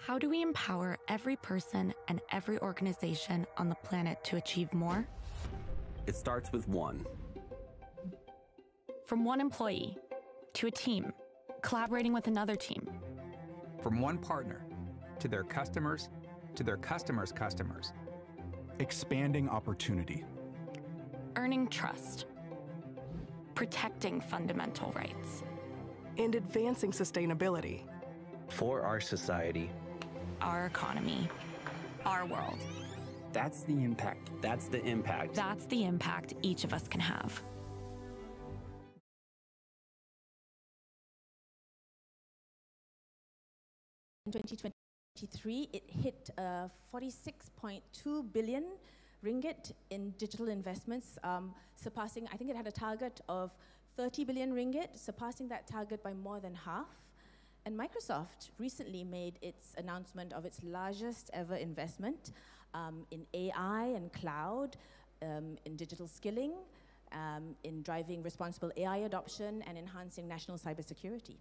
How do we empower every person and every organization on the planet to achieve more? It starts with one. From one employee to a team, collaborating with another team. From one partner to their customers to their customers' customers. Expanding opportunity. Earning trust. Protecting fundamental rights. And advancing sustainability. For our society. Our economy. Our world. That's the impact. That's the impact. That's the impact each of us can have. In 2023, it hit 46.2 billion ringgit in digital investments, surpassing, I think it had a target of 30 billion ringgit, surpassing that target by more than half. And Microsoft recently made its announcement of its largest ever investment in AI and cloud, in digital skilling, in driving responsible AI adoption and enhancing national cybersecurity.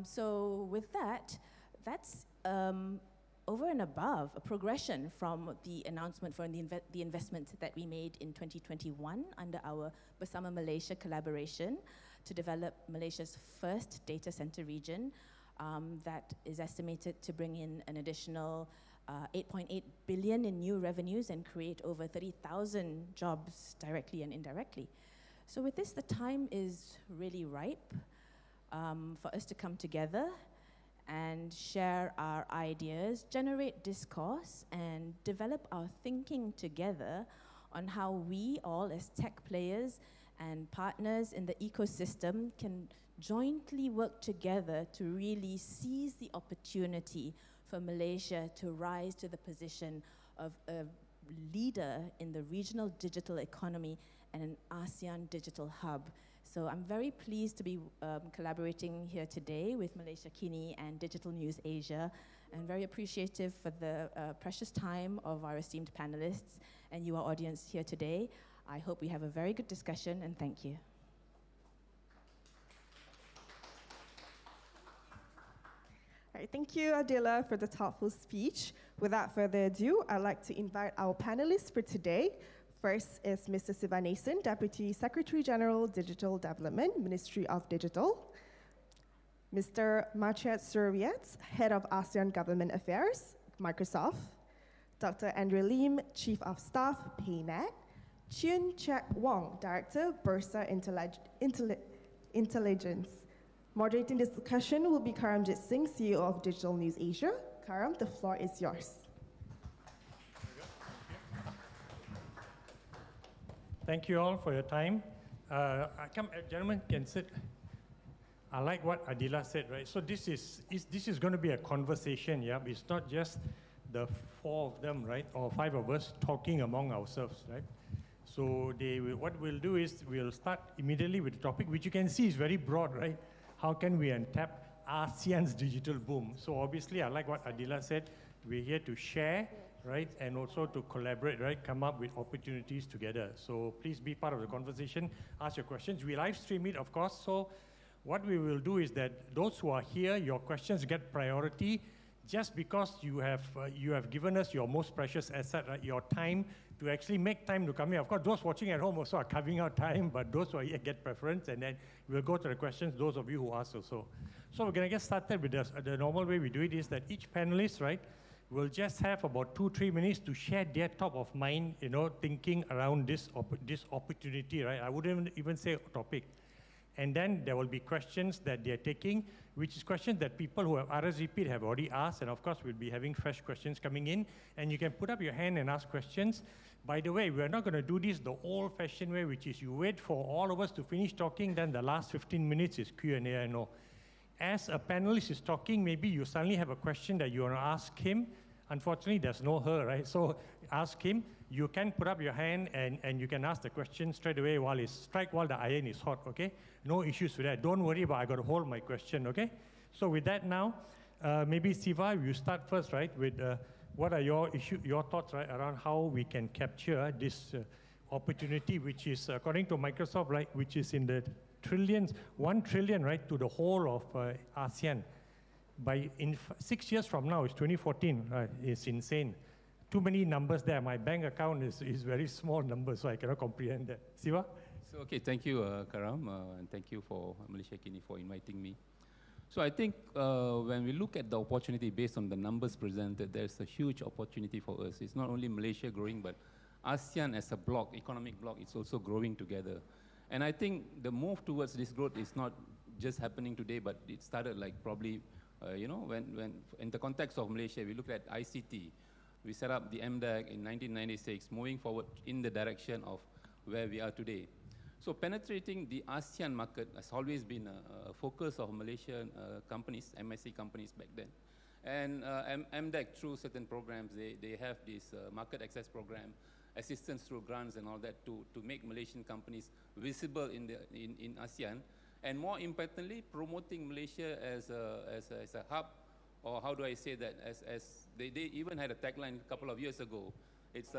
So with that, that's over and above a progression from the announcement for the investment that we made in 2021 under our Bersama Malaysia collaboration to develop Malaysia's first data center region that is estimated to bring in an additional 8.8 billion in new revenues and create over 30,000 jobs directly and indirectly. So with this, the time is really ripe for us to come together and share our ideas, generate discourse, and develop our thinking together on how we all as tech players and partners in the ecosystem can jointly work together to really seize the opportunity for Malaysia to rise to the position of a leader in the regional digital economy and an ASEAN digital hub. So I'm very pleased to be collaborating here today with Malaysia Kini and Digital News Asia, and very appreciative for the precious time of our esteemed panelists and you, our audience here today. I hope we have a very good discussion, and thank you. All right, thank you, Adela, for the thoughtful speech. Without further ado, I'd like to invite our panelists for today. First is Mr. Sivanesan, Deputy Secretary General, Digital Development, Ministry of Digital. Mr. Maciej Surowiec, Head of ASEAN Government Affairs, Microsoft. Dr. Endry Lim, Chief of Staff, PayNet. Chiun, Chiek, Wong, Director, Bursa Intelligence. Moderating this discussion will be Karamjit Singh, CEO of Digital News Asia. Karam, the floor is yours. Thank you all for your time. Gentlemen, can sit. I like what Adela said, right? So this is going to be a conversation, yeah? It's not just the four of them, right? Or five of us talking among ourselves, right? So what we'll do is we'll start immediately with the topic, which you can see is very broad, right? How can we untap ASEAN's digital boom? So obviously, I like what Adela said. We're here to share, right? And also to collaborate, right? Come up with opportunities together. So please be part of the conversation. Ask your questions. We live stream it, of course. So what we will do is that those who are here, your questions get priority just because you have given us your most precious asset, right? Your time to actually make time to come here. Of course, those watching at home also are carving out time, but those who are here get preference, and then we'll go to the questions, those of you who ask also. So we're going to get started with this. The normal way we do it is that each panelist, right, will just have about 2-3 minutes to share their top of mind, thinking around this opportunity, right? I wouldn't even say topic. And then there will be questions that they're taking, which is questions that people who have RSVP'd have already asked. And of course, we'll be having fresh questions coming in. And you can put up your hand and ask questions. By the way, we're not going to do this the old-fashioned way, which is you wait for all of us to finish talking, then the last 15 minutes is Q&A, I know. As a panelist is talking, maybe you suddenly have a question that you want to ask him. Unfortunately, there's no her, right? So ask him. You can put up your hand and you can ask the question straight away while the iron is hot, okay? No issues with that. Don't worry about I got to hold my question, okay? So with that now, maybe Siva, you start first, right? With what are your thoughts, right, around how we can capture this opportunity, which is according to Microsoft, right, which is in the trillions, 1 trillion, right, to the whole of ASEAN. in 6 years from now, it's 2014, it's insane. Too many numbers there. My bank account is very small numbers, so I cannot comprehend that. Siva? So, okay, thank you, Karam, and thank you for Malaysia Kini for inviting me. So I think when we look at the opportunity based on the numbers presented, there's a huge opportunity for us. It's not only Malaysia growing, but ASEAN as a bloc, economic bloc, it's also growing together. And I think the move towards this growth is not just happening today, but it started like probably, you know, when in the context of Malaysia, we look at ICT. We set up the MDAC in 1996, moving forward in the direction of where we are today. So penetrating the ASEAN market has always been a focus of Malaysian companies, MSC companies back then. And MDAC, through certain programs, they have this market access program, assistance through grants and all that to make Malaysian companies visible in ASEAN. And more importantly, promoting Malaysia as a hub, or how do I say that, as they even had a tagline a couple of years ago. It's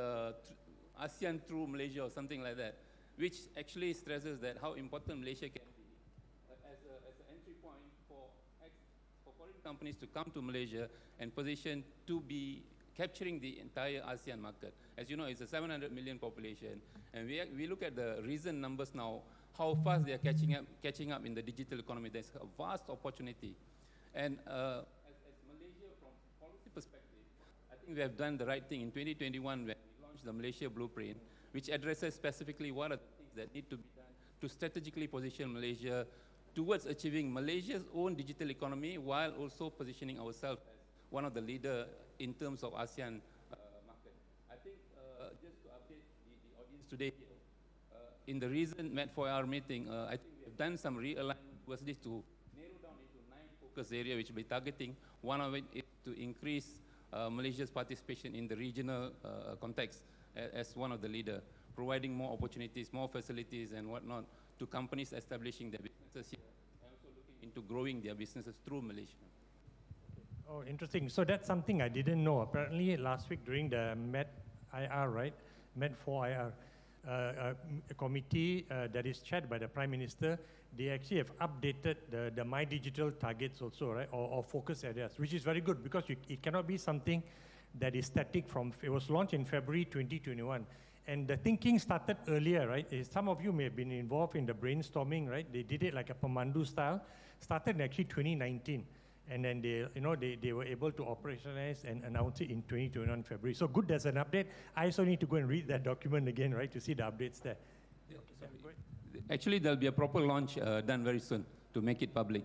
ASEAN through Malaysia or something like that, which actually stresses that how important Malaysia can be as an entry point for foreign companies to come to Malaysia and position to be capturing the entire ASEAN market. As you know, it's a 700 million population, and we look at the recent numbers now, how fast they are catching up in the digital economy. There's a vast opportunity. And as Malaysia, from policy perspective, I think we have done the right thing in 2021 when we launched the Malaysia Blueprint, which addresses specifically what are the things that need to be done to strategically position Malaysia towards achieving Malaysia's own digital economy, while also positioning ourselves as one of the leaders in terms of ASEAN market. I think just to update the audience today, in the recent Med4R meeting, I think we have done some realignment towards this to narrow down into 9 focus areas which we'll be targeting. One of it is to increase Malaysia's participation in the regional context as one of the leaders, providing more opportunities, more facilities and whatnot to companies establishing their businesses here, and also looking into growing their businesses through Malaysia. Oh, interesting. So that's something I didn't know. Apparently last week during the Med-IR, right? Med4IR committee that is chaired by the Prime Minister, they actually have updated the My Digital targets also, right? Or focus areas, which is very good because it cannot be something that is static it was launched in February 2021. And the thinking started earlier, right? Some of you may have been involved in the brainstorming, right? They did it like a Pemandu style, started in actually 2019. And then they were able to operationalize and announce it in 2021 February. So good, there's an update. I also need to go and read that document again, right, to see the updates there. Yeah, actually, there'll be a proper launch done very soon to make it public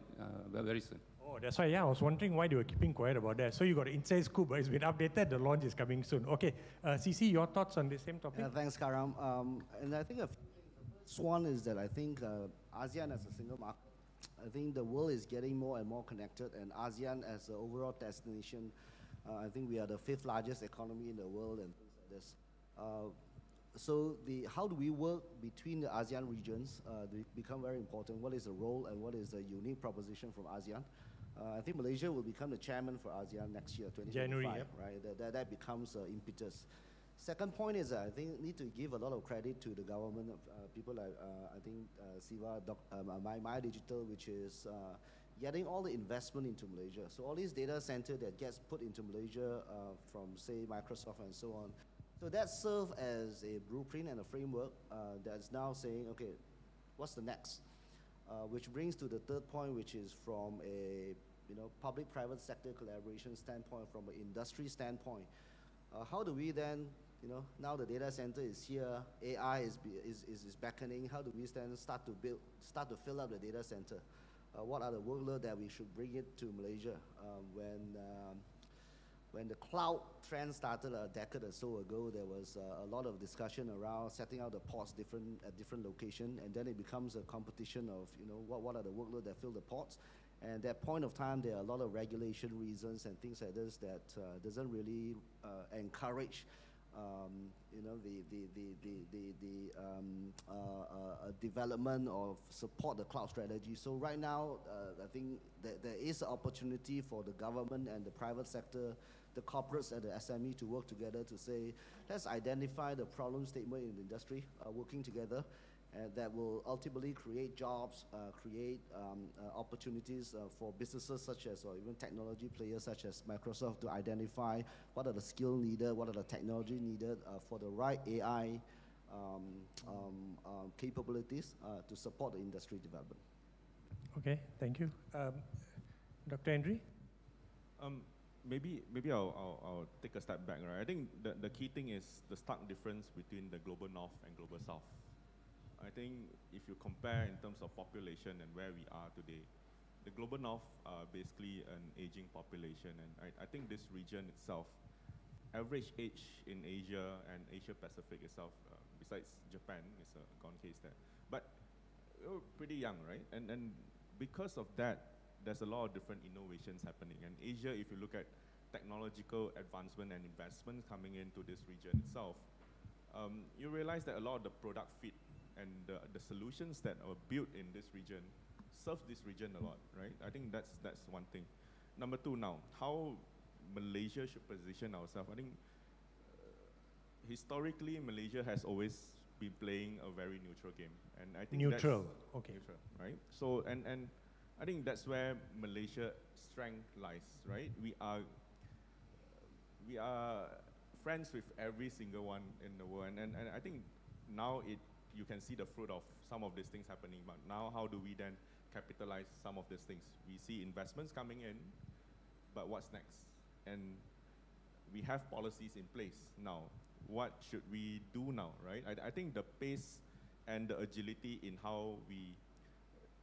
very soon. Oh, that's why, yeah, I was wondering why they were keeping quiet about that. So you got an inside scoop, but it's been updated, the launch is coming soon. Okay, CC, your thoughts on the same topic? Yeah, thanks, Karam. And I think the first one is that I think ASEAN as a single market, I think the world is getting more and more connected, and ASEAN as an overall destination, I think we are the 5th largest economy in the world and things like this. So how do we work between the ASEAN regions become very important. What is the role and what is the unique proposition from ASEAN? I think Malaysia will become the chairman for ASEAN next year, 2025, January, yep. Right? That becomes impetus. Second point is I think need to give a lot of credit to the government, people like I think Siva, My Digital, which is getting all the investment into Malaysia. So all these data center that gets put into Malaysia from say Microsoft and so on. So that serves as a blueprint and a framework that's now saying, okay, what's the next? Which brings to the third point, which is from a public-private sector collaboration standpoint, from an industry standpoint. How do we then, now the data center is here, AI is beckoning. How do we then start to fill up the data center? What are the workloads that we should bring it to Malaysia? When the cloud trend started a decade or so ago, there was a lot of discussion around setting out the ports at different locations, and then it becomes a competition of what are the workloads that fill the ports. And at that point of time, there are a lot of regulation reasons and things like this that doesn't really encourage development or support the cloud strategy. So right now, I think that there is an opportunity for the government and the private sector, the corporates and the SME to work together to say, let's identify the problem statement in the industry, working together, that will ultimately create jobs, create opportunities for businesses such as, or even technology players such as Microsoft to identify what are the skills needed, what are the technology needed for the right AI capabilities to support the industry development. Okay, thank you. Dr. Endry? Maybe I'll take a step back, right? I think the key thing is the stark difference between the global north and global south. I think if you compare in terms of population and where we are today, the global north are basically an aging population, and I think this region itself, average age in Asia and Asia Pacific itself, besides Japan, is a gone case there, but we're pretty young, right? And because of that, there's a lot of different innovations happening. And Asia, if you look at technological advancement and investment coming into this region itself, you realize that a lot of the product fit and the solutions that are built in this region serve this region a lot, right? I think that's one thing. Number two now, how Malaysia should position ourselves. I think historically, Malaysia has always been playing a very neutral game. And I think neutral, that's okay. Neutral, right? So, and I think that's where Malaysia's strength lies, right? We are friends with every single one in the world. And I think now you can see the fruit of some of these things happening, but now how do we then capitalize some of these things? We see investments coming in, but what's next? And we have policies in place now. What should we do now, right? I think the pace and the agility in how we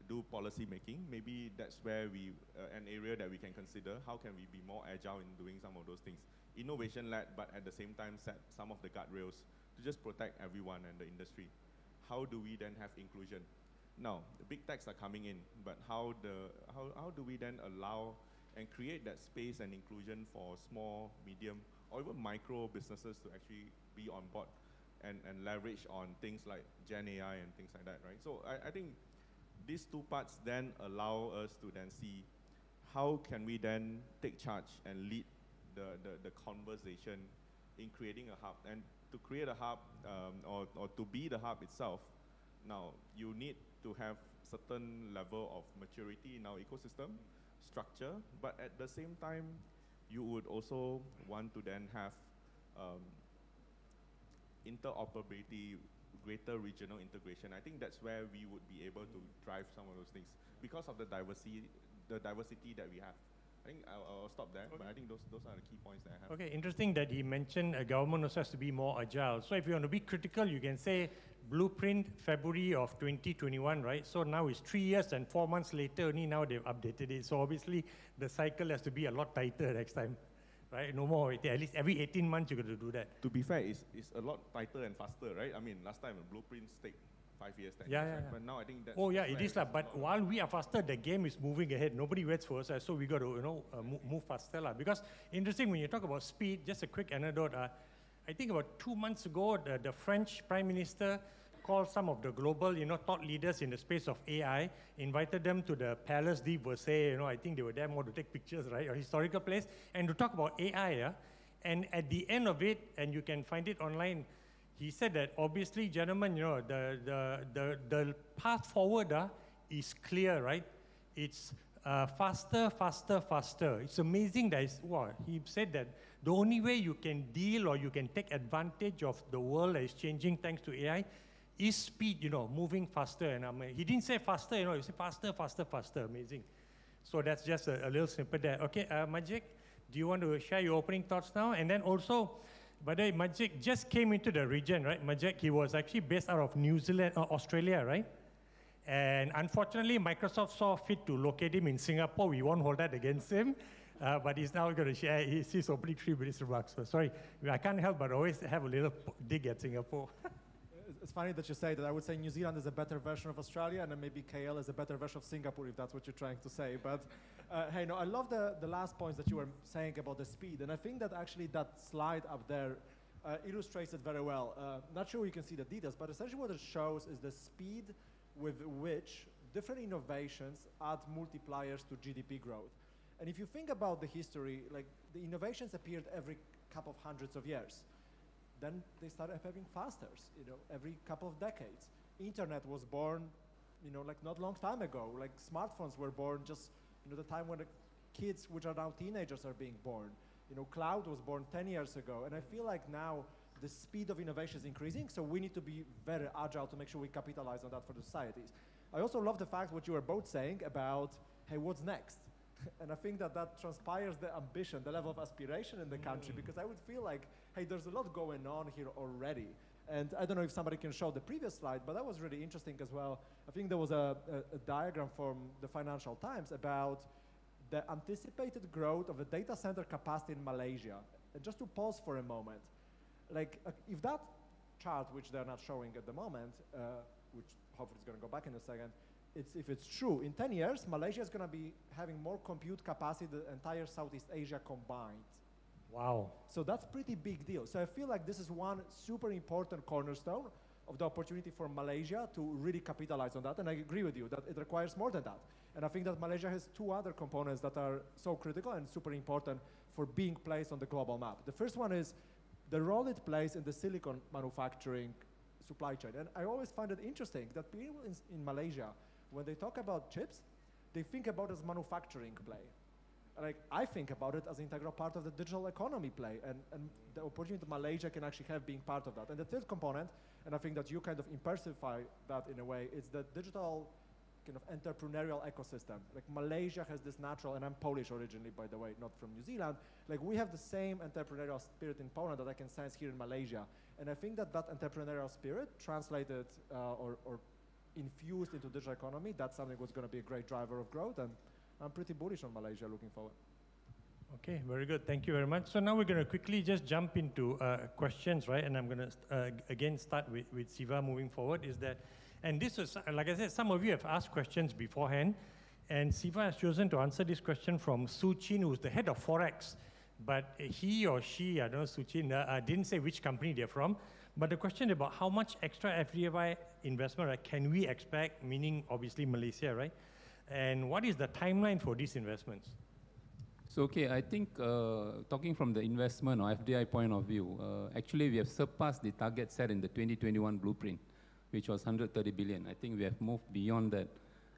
do policy making, maybe that's where an area that we can consider. How can we be more agile in doing some of those things? Innovation-led, but at the same time set some of the guardrails to just protect everyone and the industry. How do we then have inclusion? Now, the big techs are coming in, but how do we then allow and create that space and inclusion for small, medium, or even micro businesses to actually be on board and leverage on things like Gen AI and things like that, right? So I think these two parts then allow us to then see how can we then take charge and lead the conversation in creating a hub. And to create a hub or to be the hub itself, now you need to have certain level of maturity in our ecosystem structure, but at the same time, you would also want to then have interoperability, greater regional integration. I think that's where we would be able to drive some of those things because of the diversity that we have. I think I'll stop there, okay. But I think those are the key points that I have. Okay, interesting that he mentioned a government also has to be more agile. So if you want to be critical, you can say blueprint February of 2021, right? So now it's 3 years and 4 months later, only now they've updated it. So obviously the cycle has to be a lot tighter next time, right? No more, at least every 18 months you're going to do that. To be fair, it's a lot tighter and faster, right? I mean, last time blueprints take 5 years, 10 years, right? But now I think that. Oh yeah, it is lah. But while we are faster, the game is moving ahead. Nobody waits for us, so we got to move faster lah. Because interesting when you talk about speed. Just a quick anecdote. I think about 2 months ago, the French Prime Minister called some of the global thought leaders in the space of AI, invited them to the Palace de Versailles. I think they were there more to take pictures, right, a historical place, and to talk about AI. And at the end of it, and you can find it online. He said that obviously, gentlemen, the path forward is clear, right? It's faster, faster, faster. It's amazing that he said that the only way you can deal or you can take advantage of the world that is changing thanks to AI is speed, moving faster. And he didn't say faster, he said faster, faster, faster. Amazing. So that's just a little snippet there. Okay, Maciej, do you want to share your opening thoughts now? And then also, by the way, Maciej just came into the region, right? Maciej, he was actually based out of New Zealand, Australia, right? And unfortunately, Microsoft saw fit to locate him in Singapore. We won't hold that against him. But he's now going to share his opening 3 minutes remarks. So sorry, I can't help but always have a little dig at Singapore. It's funny that you say that. I would say New Zealand is a better version of Australia, and then maybe KL is a better version of Singapore, if that's what you're trying to say. But hey, no, I love the last points that you were saying about the speed, and I think that actually that slide up there illustrates it very well. Not sure you can see the details, but essentially what it shows is the speed with which different innovations add multipliers to GDP growth. And if you think about the history, like the innovations appeared every couple of hundreds of years. Then they started appearing faster, every couple of decades. internet was born, like not long time ago. Like smartphones were born just, the time when the kids, which are now teenagers, are being born. Cloud was born 10 years ago. And I feel like now the speed of innovation is increasing, so we need to be very agile to make sure we capitalize on that for the societies. I also love the fact what you were both saying about, hey, what's next? And I think that transpires the ambition, the level of aspiration in the country, because I would feel like, hey, there's a lot going on here already. And I don't know if somebody can show the previous slide, but that was really interesting as well. I think there was a diagram from the Financial Times about the anticipated growth of the data center capacity in Malaysia. And just to pause for a moment, like if that chart, which they're not showing at the moment, which hopefully is going to go back in a second, if it's true, in 10 years, Malaysia is going to be having more compute capacity than the entire Southeast Asia combined. Wow. So that's pretty big deal. So I feel like this is one super important cornerstone of the opportunity for Malaysia to really capitalize on that. And I agree with you that it requires more than that. And I think that Malaysia has two other components that are so critical and super important for being placed on the global map. The first one is the role it plays in the silicon manufacturing supply chain. And I always find it interesting that people in Malaysia, when they talk about chips, they think about it as manufacturing play. Like, I think about it as an integral part of the digital economy play, and the opportunity that Malaysia can actually have being part of that. And the third component, and I think that you kind of impersonify that in a way, is the digital kind of entrepreneurial ecosystem. Like Malaysia has this natural, and I'm Polish originally, by the way, not from New Zealand. Like we have the same entrepreneurial spirit in Poland that I can sense here in Malaysia. And I think that entrepreneurial spirit translated or infused into digital economy, that's something that's going to be a great driver of growth. And I'm pretty bullish on Malaysia looking forward. Okay, very good. Thank you very much. So now we're going to quickly just jump into questions, right? And I'm going to, again, start with Siva moving forward. Is that, and this is, like I said, some of you have asked questions beforehand, and Siva has chosen to answer this question from Chiun, who's the head of Forex. But he or she, I don't know, Chiun, didn't say which company they're from. But the question about how much extra FDI investment, right, can we expect, meaning obviously Malaysia, right? And what is the timeline for these investments? So, okay, I think talking from the investment or FDI point of view, actually we have surpassed the target set in the 2021 blueprint, which was 130 billion. I think we have moved beyond that.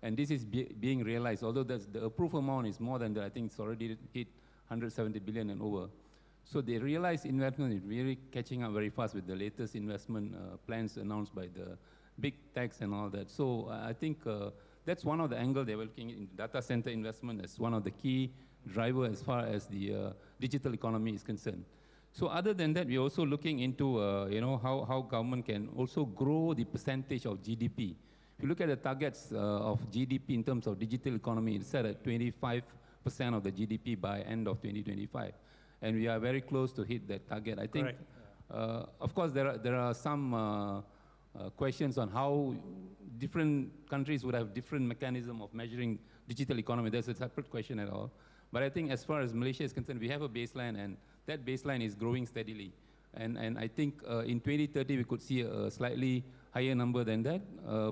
And this is being realized, although the approved amount is more than that. I think it's already hit 170 billion and over. So the realized investment is really catching up very fast with the latest investment plans announced by the big techs and all that. So I think that's one of the angles they were looking in data center investment as one of the key drivers as far as the digital economy is concerned. So other than that, we're also looking into how government can also grow the percentage of GDP. If you look at the targets of GDP in terms of digital economy, it's set at 25% of the GDP by end of 2025. And we are very close to hit that target. I think, of course, there are some questions on how different countries would have different mechanism of measuring digital economy. That's a separate question at all. But I think as far as Malaysia is concerned, we have a baseline, and that baseline is growing steadily. And I think in 2030, we could see a slightly higher number than that,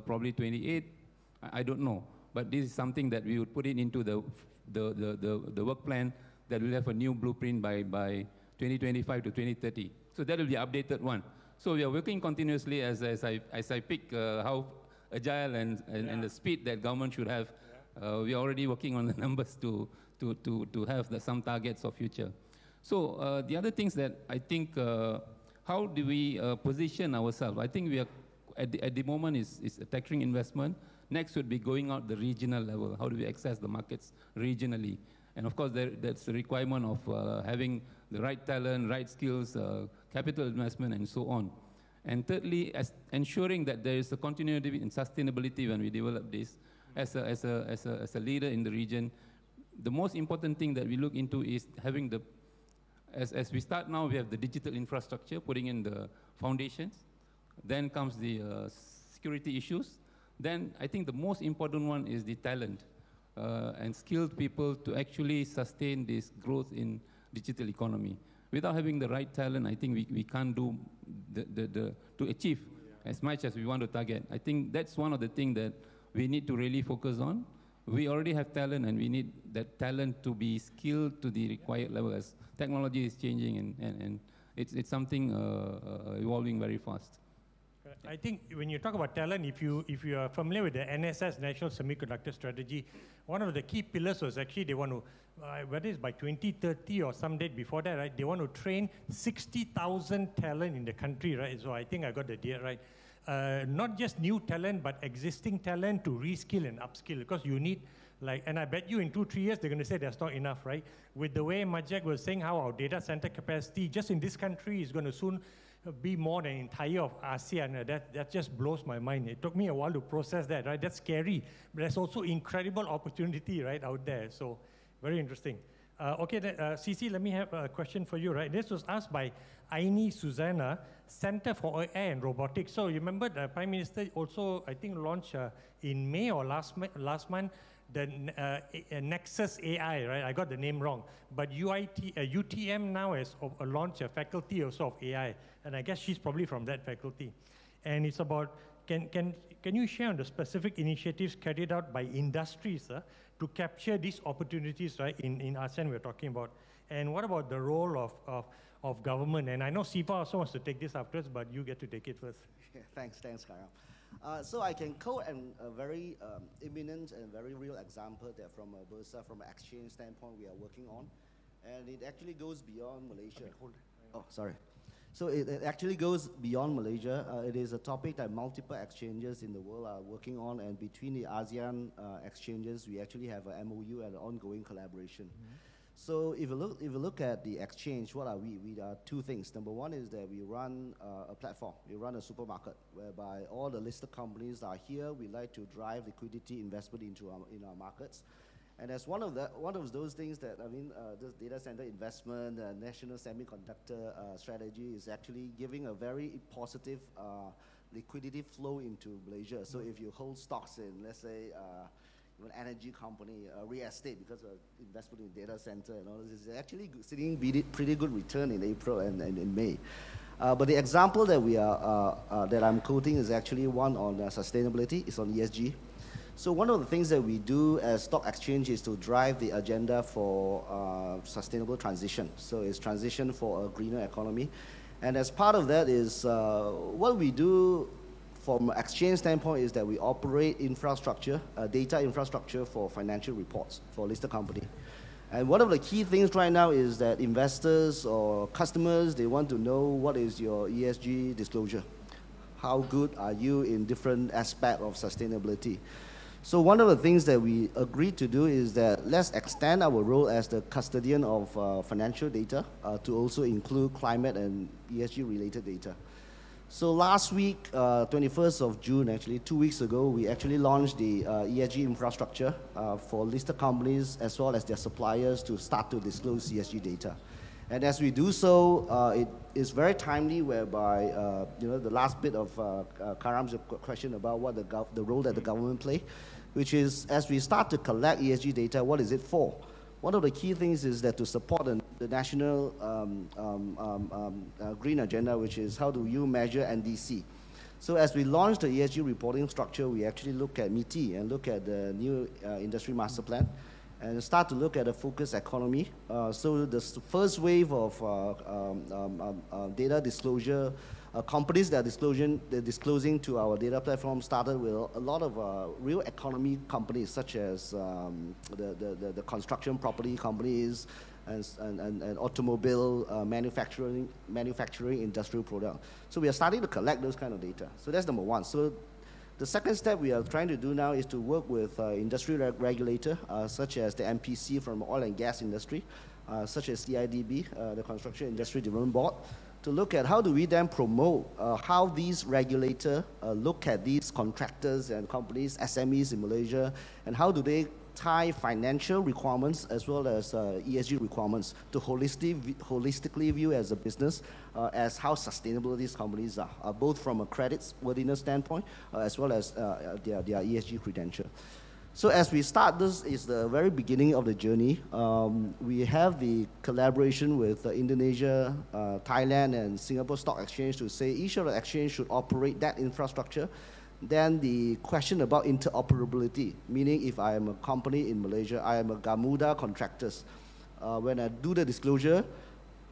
probably 28. I don't know. But this is something that we would put it into the work plan that will have a new blueprint by 2025 to 2030. So that will be updated one. So we are working continuously as I pick how agile and the speed that government should have. We are already working on the numbers to have some targets of future. So the other things that I think, how do we position ourselves? I think we are, at the moment, is tackling investment. Next would be going out the regional level. How do we access the markets regionally? And of course, that's the requirement of having the right talent, right skills, capital investment, and so on. And thirdly, ensuring that there is a continuity and sustainability when we develop this. As a leader in the region, the most important thing that we look into is having the, as we start now, we have the digital infrastructure, putting in the foundations. Then comes the security issues. Then I think the most important one is the talent and skilled people to actually sustain this growth in digital economy. Without having the right talent, I think we can't do to achieve as much as we want to target. I think that's one of the things that we need to really focus on. We already have talent, and we need that talent to be skilled to the required level as technology is changing, and it's something evolving very fast. I think when you talk about talent, if you are familiar with the NSS National Semiconductor Strategy, one of the key pillars was actually they want to, whether it's by 2030 or some date before that, right? They want to train 60,000 talent in the country, right? So I think I got the date right. Not just new talent, but existing talent to reskill and upskill, because you need, like, and I bet you in 2-3 years, they're going to say that's not enough, right? With the way Maciej was saying how our data center capacity just in this country is going to soon be more than entire of ASEAN. That just blows my mind. It took me a while to process that, right? That's scary, but there's also incredible opportunity, right, out there. So very interesting. Okay, CC, let me have a question for you, right? This was asked by Aini Susanna, Center for AI and Robotics. So you remember the Prime Minister also, I think, launched in May or last month, the Nexus AI, right? I got the name wrong. But UTM now has launched a faculty also of AI. And I guess she's probably from that faculty. And it's about, can you share on the specific initiatives carried out by industries to capture these opportunities, right, in ASEAN we're talking about? And what about the role of government? And I know Siva also wants to take this afterwards, but you get to take it first. Yeah, thanks, Karam. So I can quote a very imminent and very real example that from Bursa, from an exchange standpoint, we are working on. And it actually goes beyond Malaysia. Oh, sorry. So it actually goes beyond Malaysia. It is a topic that multiple exchanges in the world are working on, and between the ASEAN exchanges, we actually have an MOU and an ongoing collaboration. So if you look at the exchange, what are we? We are two things. Number one is that we run a platform. We run a supermarket whereby all the listed companies are here. We like to drive liquidity investment into our markets. And as one of those things that, I mean, this data center investment, national semiconductor strategy is actually giving a very positive liquidity flow into Malaysia. So if you hold stocks in, let's say, an energy company, real estate, because of investment in data center and all this, is actually seeing pretty good return in April and in May. But the example that that I'm quoting is actually one on sustainability. It's on ESG. So one of the things that we do as stock exchange is to drive the agenda for sustainable transition. So it's transition for a greener economy. And as part of that is what we do from an exchange standpoint is that we operate infrastructure, data infrastructure for financial reports for listed company. And one of the key things right now is that investors or customers, they want to know what is your ESG disclosure. How good are you in different aspects of sustainability? So one of the things that we agreed to do is that let's extend our role as the custodian of financial data to also include climate and ESG related data. So last week, 21st of June, actually 2 weeks ago, we actually launched the ESG infrastructure for listed companies as well as their suppliers to start to disclose ESG data. And as we do so, it is very timely, whereby the last bit of Karam's question about what the role that the government play, which is as we start to collect ESG data, what is it for? One of the key things is that to support the national green agenda, which is how do you measure NDC. So as we launch the ESG reporting structure, we actually look at MITI and look at the new industry master plan and start to look at a focused economy. So the first wave of data disclosure, companies that are disclosing to our data platform started with a lot of real economy companies, such as the construction property companies and automobile manufacturing industrial product. So we are starting to collect those kind of data. So that's number one. So the second step we are trying to do now is to work with industry regulator, such as the MPC from oil and gas industry, such as CIDB, the Construction Industry Development Board, to look at how do we then promote how these regulators look at these contractors and companies, SMEs in Malaysia, and how do they tie financial requirements as well as ESG requirements to holistically view as a business as how sustainable these companies are both from a creditworthiness standpoint as well as their ESG credential. So as we start, this is the very beginning of the journey. We have the collaboration with Indonesia, Thailand, and Singapore Stock Exchange to say each of the exchange should operate that infrastructure. Then the question about interoperability, meaning if I am a company in Malaysia, I am a Gamuda contractors. When I do the disclosure,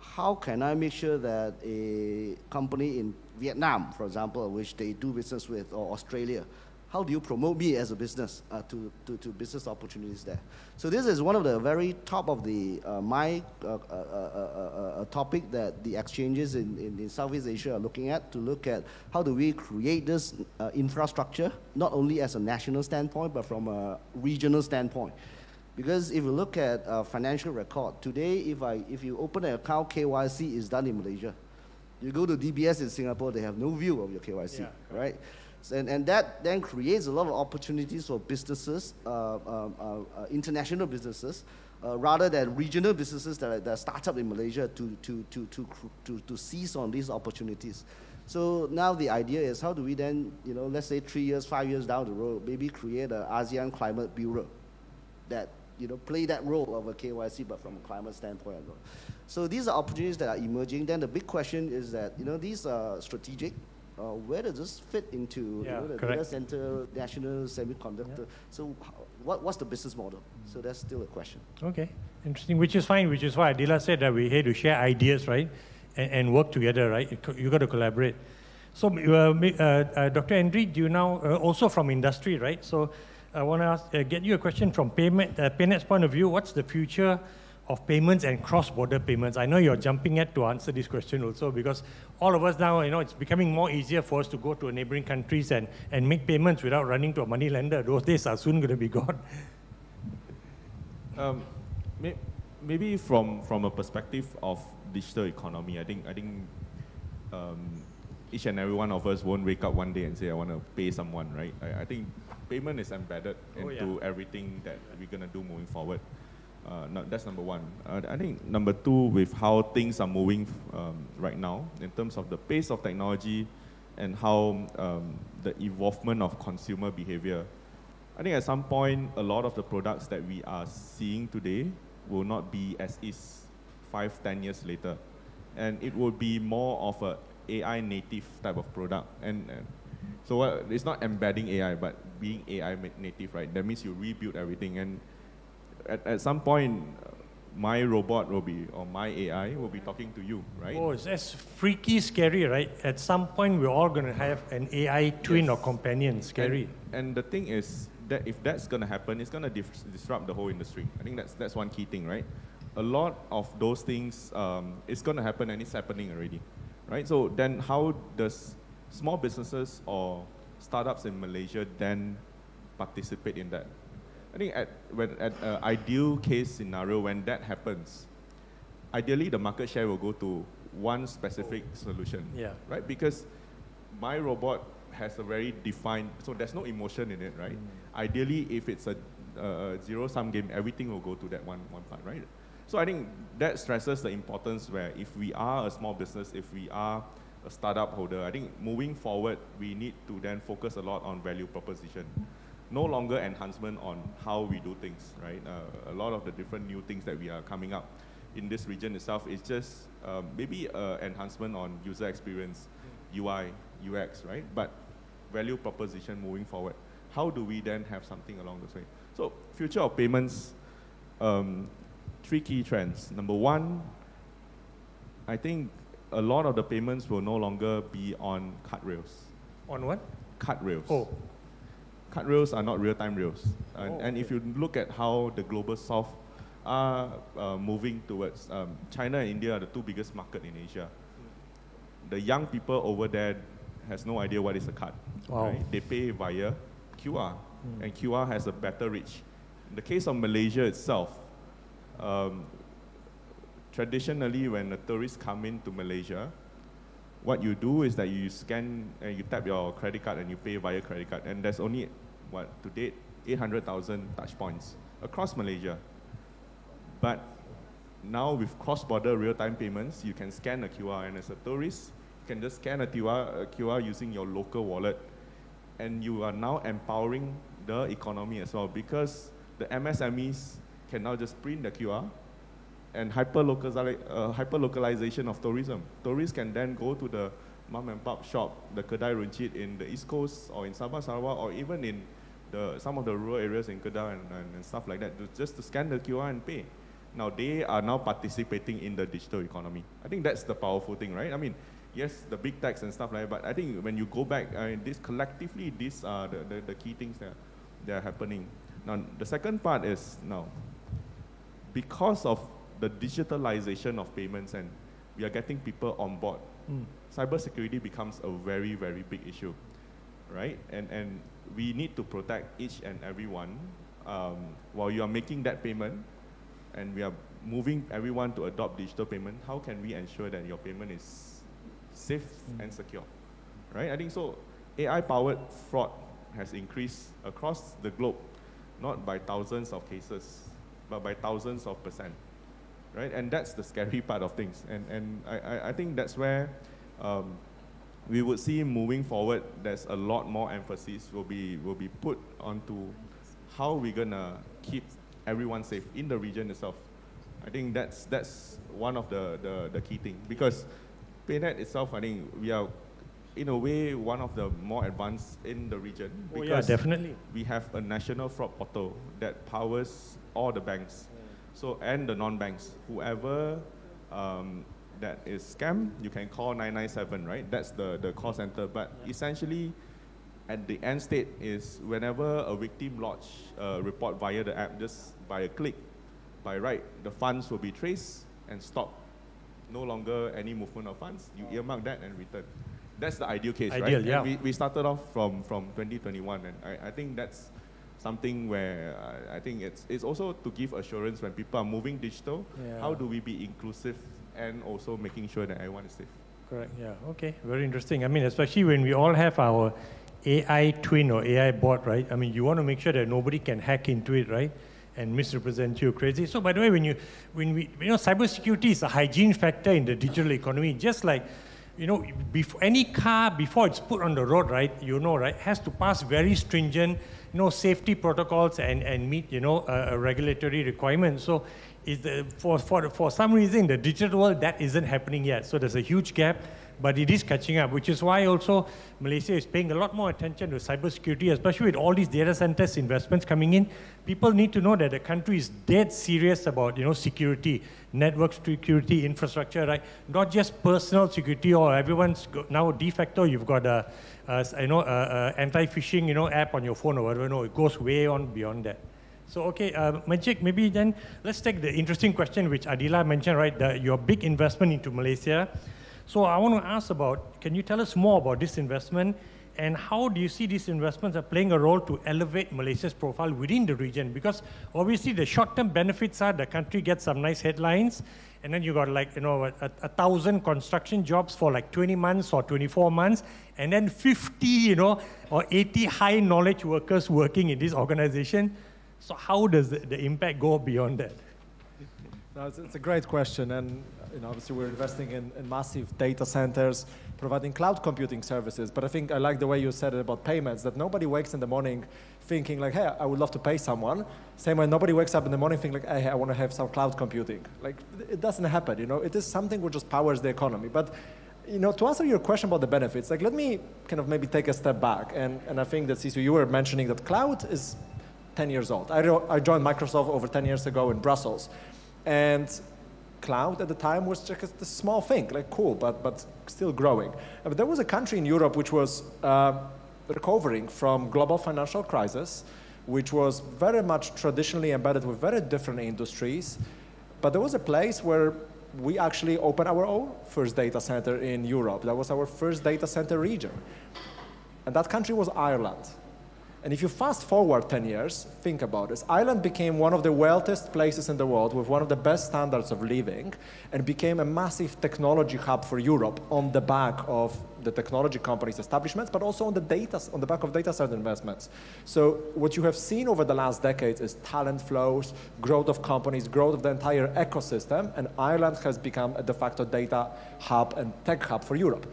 how can I make sure that a company in Vietnam, for example, which they do business with, or Australia, how do you promote me as a business to business opportunities there? So this is one of the very top of the topic that the exchanges in Southeast Asia are looking at, to look at how do we create this infrastructure, not only as a national standpoint, but from a regional standpoint. Because if you look at financial record, today if you open an account, KYC is done in Malaysia. You go to DBS in Singapore, they have no view of your KYC, right? And that then creates a lot of opportunities for businesses, international businesses, rather than regional businesses that start up in Malaysia to seize on these opportunities. So now the idea is, how do we then, let's say 3 years, 5 years down the road, maybe create an ASEAN Climate Bureau that play that role of a KYC, but from a climate standpoint. So these are opportunities that are emerging. Then the big question is that, these are strategic. Where does this fit into the data center, national semiconductor? So what's the business model? So that's still a question. Okay, interesting, which is fine, which is why Adila said that we're here to share ideas, right? And work together, right? You got to collaborate. So Dr. Endry, you now also from industry, right? So I want to get you a question from PayNet's point of view. What's the future of payments and cross-border payments? I know you're jumping at to answer this question also, because all of us now, it's becoming more easier for us to go to neighboring countries and make payments without running to a money lender. Those days are soon going to be gone. Maybe from a perspective of digital economy, I think each and every one of us won't wake up one day and say, I want to pay someone, right? I think payment is embedded into everything that we're going to do moving forward. That's number one. I think number two, with how things are moving right now, in terms of the pace of technology and how the evolvement of consumer behavior, I think at some point, a lot of the products that we are seeing today will not be as is 5-10 years later. And it will be more of a AI native type of product. And so it's not embedding AI, but being AI native, right? That means you rebuild everything. And at some point, my robot will be, or my AI will be talking to you, right? Oh, that's freaky scary, right? At some point, we're all going to have an AI twin or companion. Scary. And the thing is that if that's going to happen, it's going to disrupt the whole industry. I think that's one key thing, right? A lot of those things, it's going to happen, and it's happening already, right? So then how does small businesses or startups in Malaysia then participate in that? I think at an ideal case scenario, when that happens, ideally the market share will go to one specific solution, right? Because my robot has a very defined, so there's no emotion in it, right? Ideally, if it's a zero-sum game, everything will go to that one part, right? So I think that stresses the importance where if we are a small business, if we are a startup holder, I think moving forward, we need to then focus a lot on value proposition. No longer enhancement on how we do things, right? A lot of the different new things that we are coming up in this region itself is just maybe enhancement on user experience, UI, UX, right? But value proposition moving forward. How do we then have something along this way? So future of payments, 3 key trends. Number one, I think a lot of the payments will no longer be on card rails. On what? Card rails. Oh. Card rails are not real-time rails. And if you look at how the global south are moving towards, China and India are the 2 biggest markets in Asia. The young people over there has no idea what is a card. Wow. Right? They pay via QR, and QR has a better reach. In the case of Malaysia itself, traditionally when a tourist come into Malaysia, what you do is that you scan and you tap your credit card and you pay via credit card. And there's only, to date, 800,000 touch points across Malaysia. But now with cross-border real-time payments, you can scan a QR, and as a tourist, you can just scan a QR using your local wallet. And you are now empowering the economy as well, because the MSMEs can now just print the QR, and hyper-localization of tourism. Tourists can then go to the mom and pop shop, the Kedai Runcit in the East Coast or in Sabah, Sarawak, or even in some of the rural areas in Kedah and stuff like that, just to scan the QR and pay. Now they are now participating in the digital economy. I think that's the powerful thing, right? I mean, yes, the big techs and stuff like that, but I think when you go back, this collectively, these are the key things that are happening. Now, the second part is now, because of the digitalization of payments and we are getting people on board, cybersecurity becomes a very, very big issue, right? And we need to protect each and every one while you are making that payment and we are moving everyone to adopt digital payment. How can we ensure that your payment is safe and secure, right? I think so. AI-powered fraud has increased across the globe, not by thousands of cases, but by thousands of %, right? And that's the scary part of things. And I think that's where we would see moving forward, there's a lot more emphasis will be put onto how we're gonna keep everyone safe in the region itself. I think that's one of the key things, because PayNet itself, I think we are in a way one of the more advanced in the region, because yeah, definitely. We have a national fraud portal that powers all the banks, so and the non-banks. Whoever that is scam, you can call 997, right? That's the call center. But essentially, at the end state is whenever a victim lodge a report via the app, just by a click, by right, the funds will be traced and stopped. No longer any movement of funds. You earmark that and return. That's the ideal case, Ideal, right? yeah. And we started off from 2021, and I think that's something where I think it's also to give assurance when people are moving digital. Yeah. How do we be inclusive and also making sure that everyone is safe? Correct, yeah, okay, very interesting. I mean, especially when we all have our AI twin or AI bot, right? I mean, you want to make sure that nobody can hack into it, right? And misrepresent you crazy. So by the way, when we cybersecurity is a hygiene factor in the digital economy, just like, any car, before it's put on the road, right, right, has to pass very stringent, safety protocols and meet, regulatory requirements. So for some reason, in the digital world, that isn't happening yet. So there's a huge gap, but it is catching up, which is why also Malaysia is paying a lot more attention to cybersecurity, especially with all these data centers investments coming in. People need to know that the country is dead serious about, security, network security, infrastructure, right? Not just personal security, or everyone's now de facto, you've got a anti-phishing, app on your phone or whatever. No, it goes way on beyond that. So, okay, Maciej, maybe then let's take the interesting question which Adila mentioned, right? Your big investment into Malaysia. So I want to ask about, can you tell us more about this investment, and how do you see these investments are playing a role to elevate Malaysia's profile within the region? Because obviously the short-term benefits are the country gets some nice headlines, and then you got like, 1,000 construction jobs for like 20 months or 24 months, and then 50, or 80 high knowledge workers working in this organization. So how does the impact go beyond that? No, it's a great question, and obviously we're investing in massive data centers, providing cloud computing services. But I think I like the way you said it about payments, that nobody wakes in the morning thinking like, hey, I would love to pay someone. Same way nobody wakes up in the morning thinking like, hey, I want to have some cloud computing. Like, it doesn't happen, It is something which just powers the economy. But, to answer your question about the benefits, like, let me kind of maybe take a step back. And I think that, Sisu, you were mentioning that cloud is 10 years old. I joined Microsoft over 10 years ago in Brussels. And cloud at the time was just a small thing, like cool, but still growing. But there was a country in Europe which was recovering from global financial crisis, which was very much traditionally embedded with very different industries. But there was a place where we actually opened our own first data center in Europe. That was our first data center region. And that country was Ireland. And if you fast forward 10 years, think about this. Ireland became one of the wealthiest places in the world with one of the best standards of living, and became a massive technology hub for Europe on the back of the technology companies' establishments, but also on the back of data center investments. So what you have seen over the last decades is talent flows, growth of companies, growth of the entire ecosystem, and Ireland has become a de facto data hub and tech hub for Europe.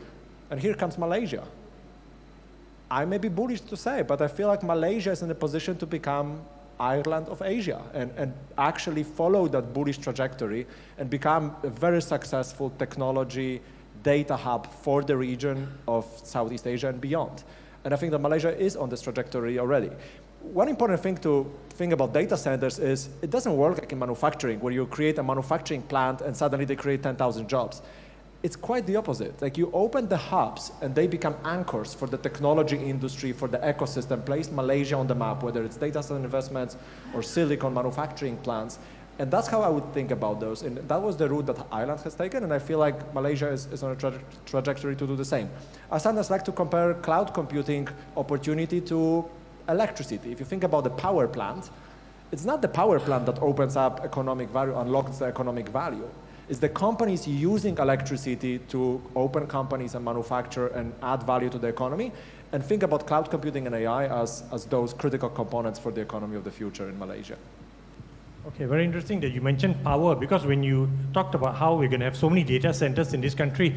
And here comes Malaysia. I may be bullish to say, but I feel like Malaysia is in a position to become Ireland of Asia, and actually follow that bullish trajectory and become a very successful technology data hub for the region of Southeast Asia and beyond. And I think that Malaysia is on this trajectory already. one important thing to think about data centers is it doesn't work like in manufacturing, where you create a manufacturing plant and suddenly they create 10,000 jobs. It's quite the opposite. Like you open the hubs and they become anchors for the technology industry, for the ecosystem, place Malaysia on the map, whether it's data center investments or silicon manufacturing plants. And that's how I would think about those. And that was the route that Ireland has taken, and I feel like Malaysia is on a trajectory to do the same. I sometimes like to compare cloud computing opportunity to electricity. If you think about the power plant, it's not the power plant that opens up economic value, unlocks the economic value. It's the companies using electricity to open companies and manufacture and add value to the economy. And think about cloud computing and AI as those critical components for the economy of the future in Malaysia. Okay, very interesting that you mentioned power, because when you talked about how we're going to have so many data centers in this country,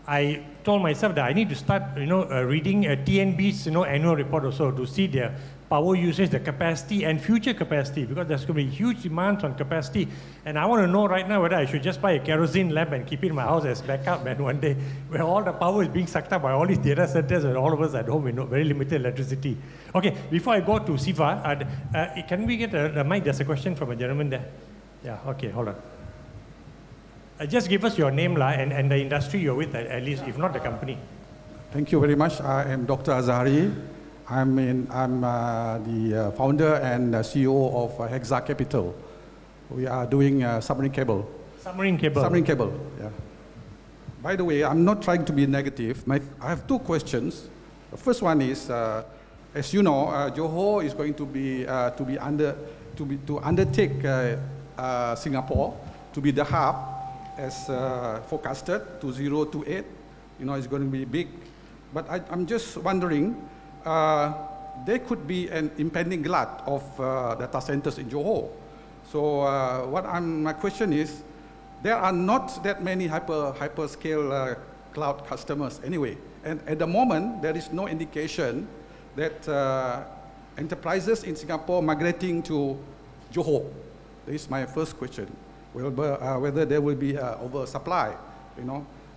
I told myself that I need to start, reading TNB's, annual report also to see their power usage, the capacity and future capacity, because there's going to be huge demands on capacity. And I want to know right now whether I should just buy a kerosene lamp and keep it in my house as backup, and one day where all the power is being sucked up by all these data centers and all of us at home with very limited electricity. Okay, before I go to Siva, can we get the mic? There's a question from a gentleman there. Yeah, okay, hold on. Just give us your name and the industry you're with, at least, if not the company. Thank you very much. I am Dr. Azhari. I'm the founder and CEO of Hexa Capital. We are doing submarine cable. Submarine cable? Submarine cable, yeah. By the way, I'm not trying to be negative. I have two questions. The first one is, as you know, Johor is going to undertake Singapore to be the hub, as forecasted, 2028. It's going to be big. But I'm just wondering, there could be an impending glut of data centers in Johor. So my question is, there are not that many hyperscale cloud customers anyway. And at the moment, there is no indication that enterprises in Singapore migrating to Johor. This is my first question. Whether there will be oversupply.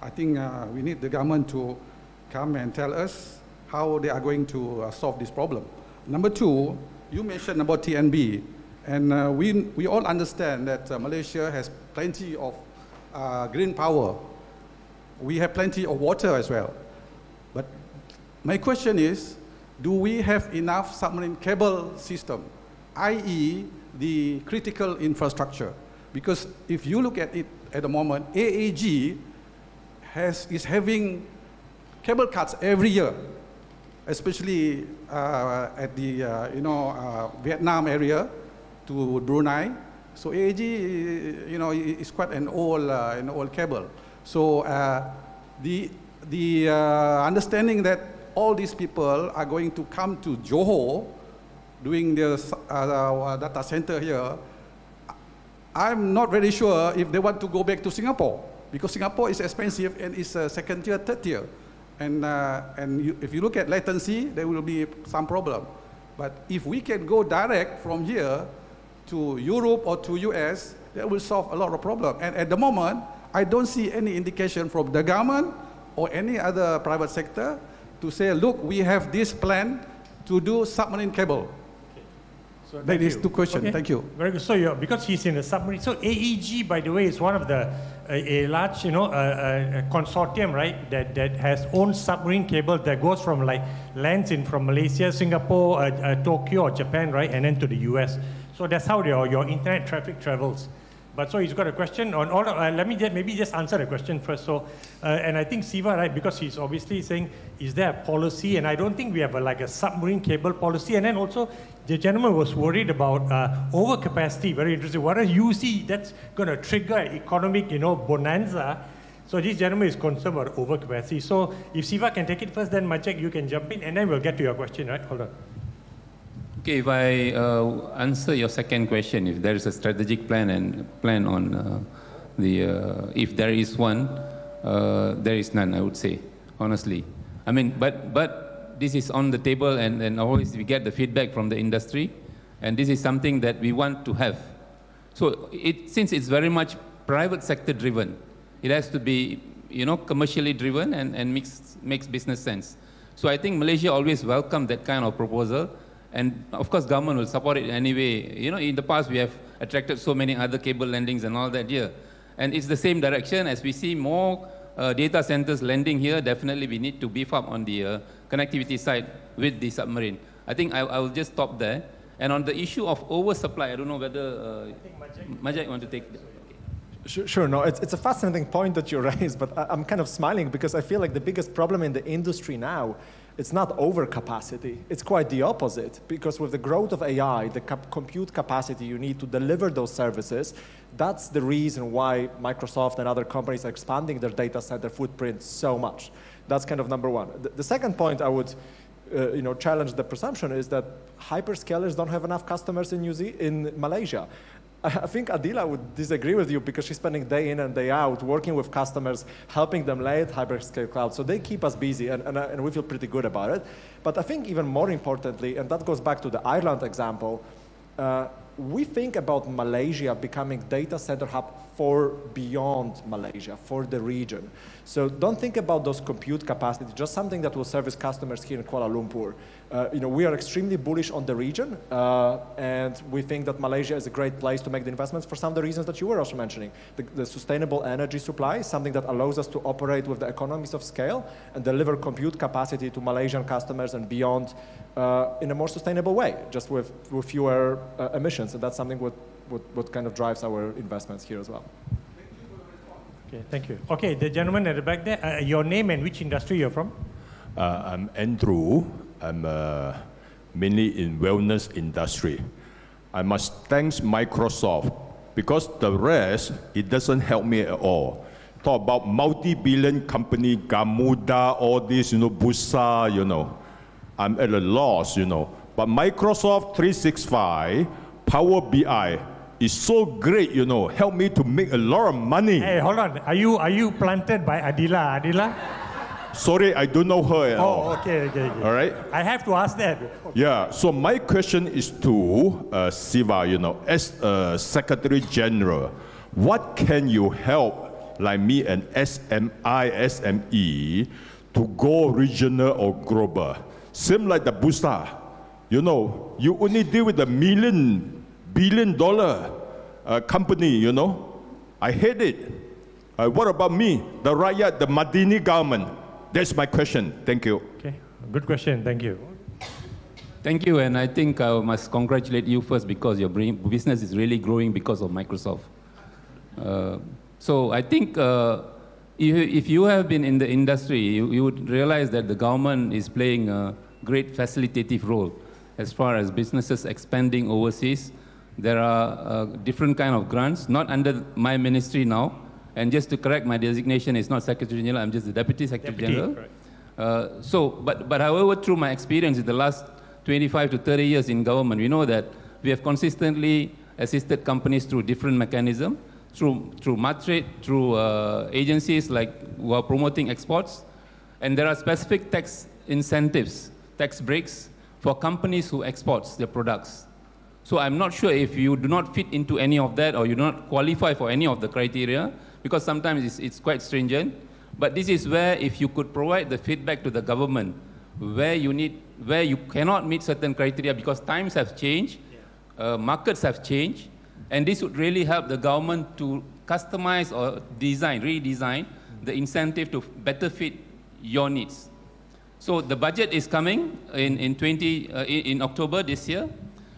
I think we need the government to come and tell us how they are going to solve this problem. Number two, you mentioned about TNB, and we all understand that Malaysia has plenty of green power. We have plenty of water as well. But my question is, do we have enough submarine cable system, i.e. the critical infrastructure? Because if you look at it at the moment, AAG is having cable cuts every year, especially at the Vietnam area to Brunei. So AAG, is quite an old cable. So the understanding that all these people are going to come to Johor, doing their data center here, I'm not very sure if they want to go back to Singapore, because Singapore is expensive and it's second tier, third tier. And if you look at latency, there will be some problem. But if we can go direct from here to Europe or to US, that will solve a lot of problems. And at the moment, I don't see any indication from the government or any other private sector to say, look, we have this plan to do submarine cable. So that is two questions. Okay. Thank you. Very good. So because he's in a submarine, so AEG, by the way, is one of the a large, consortium, right? That has own submarine cable that goes from lands in from Malaysia, Singapore, Tokyo, or Japan, right, and then to the US. So that's how your internet traffic travels. But so he's got a question on all. Let me maybe just answer the question first. So, and I think Siva, right, because he's obviously saying, is there a policy? And I don't think we have a submarine cable policy. And then also, the gentleman was worried about overcapacity. Very interesting. What do you see that's going to trigger economic, bonanza? So this gentleman is concerned about overcapacity. So if Siva can take it first, then Maciej, you can jump in, and then we'll get to your question, right? Hold on. Okay, if I answer your second question, if there is a strategic plan on if there is one, there is none, I would say, honestly. I mean, but this is on the table, and always we get the feedback from the industry, and this is something that we want to have. So since it's very much private sector driven, it has to be, commercially driven and makes business sense. So I think Malaysia always welcomed that kind of proposal. And of course, government will support it anyway. You know, in the past, we have attracted so many other cable landings and all that here. And it's the same direction. As we see more data centers landing here, definitely we need to beef up on the connectivity side with the submarine. I think I will just stop there. And on the issue of oversupply, I don't know whether Maciej want to take that. Sure, no, it's a fascinating point that you raised, but I'm kind of smiling because I feel like the biggest problem in the industry now, it's not overcapacity, it's quite the opposite, because with the growth of AI, the compute capacity you need to deliver those services, that's the reason why Microsoft and other companies are expanding their data center footprint so much. That's kind of number one. The second point I would challenge the presumption is that hyperscalers don't have enough customers in Malaysia. I think Adila would disagree with you because she's spending day in and day out working with customers, helping them lay at hyperscale cloud. So they keep us busy, and we feel pretty good about it. But I think even more importantly, and that goes back to the Ireland example, we think about Malaysia becoming data center hub for beyond Malaysia, for the region. So don't think about those compute capacity, just something that will service customers here in Kuala Lumpur. We are extremely bullish on the region, and we think that Malaysia is a great place to make the investments for some of the reasons that you were also mentioning. The sustainable energy supply is something that allows us to operate with the economies of scale and deliver compute capacity to Malaysian customers and beyond in a more sustainable way, just with fewer emissions. And that's something what kind of drives our investments here as well. Okay, thank you. Okay, the gentleman at the back there, your name and which industry you're from? I'm Endry. I'm mainly in wellness industry. I must thank Microsoft because the rest, it doesn't help me at all. Talk about multi-billion company, Gamuda, all this, Bursa, I'm at a loss, But Microsoft 365, Power BI, is so great, help me to make a lot of money. Hey, hold on. Are you planted by Adila? Adila? Sorry, I don't know her at all. Oh, okay. All right? I have to ask that. Yeah, so my question is to Siva, as a Secretary General, what can you help, like me, an SME, to go regional or global? Same like the Bursa. You only deal with a billion-dollar company, I hate it. What about me, the Rakyat, the Madini government? That's my question. Thank you. Okay, good question. Thank you. Thank you, and I think I must congratulate you first because your business is really growing because of Microsoft. So I think if you have been in the industry, you would realize that the government is playing a great facilitative role as far as businesses expanding overseas. There are different kind of grants, not under my ministry now. And just to correct, my designation is not Secretary General, I'm just the Deputy Secretary General. But however, through my experience in the last 25 to 30 years in government, we know that we have consistently assisted companies through different mechanisms, through Maciej, through agencies like who are promoting exports. And there are specific tax incentives, tax breaks for companies who export their products. So I'm not sure if you do not fit into any of that or you do not qualify for any of the criteria, because sometimes it's quite stringent. But this is where if you could provide the feedback to the government, where you cannot meet certain criteria because times have changed, markets have changed, and this would really help the government to customize or redesign the incentive to better fit your needs. So the budget is coming in October this year.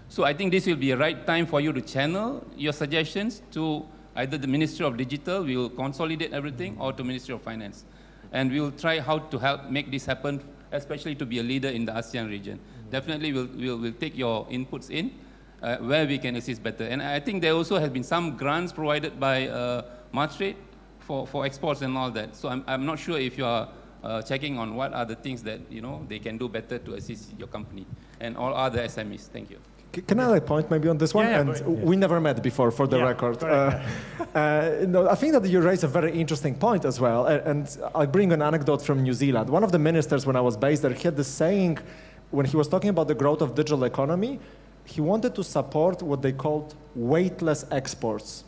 So I think this will be a right time for you to channel your suggestions to either the Ministry of Digital, we will consolidate everything, or to Ministry of Finance. And we will try how to help make this happen, especially to be a leader in the ASEAN region. Definitely we'll take your inputs in where we can assist better. And I think there also has been some grants provided by Maciej for exports and all that. So I'm not sure if you are checking on what are the things that they can do better to assist your company and all other SMEs. Thank you. Can I point maybe on this one? We never met before, for the record. I think that you raise a very interesting point as well. And I bring an anecdote from New Zealand. One of the ministers, when I was based there, he had this saying, when he was talking about the growth of digital economy, he wanted to support what they called weightless exports.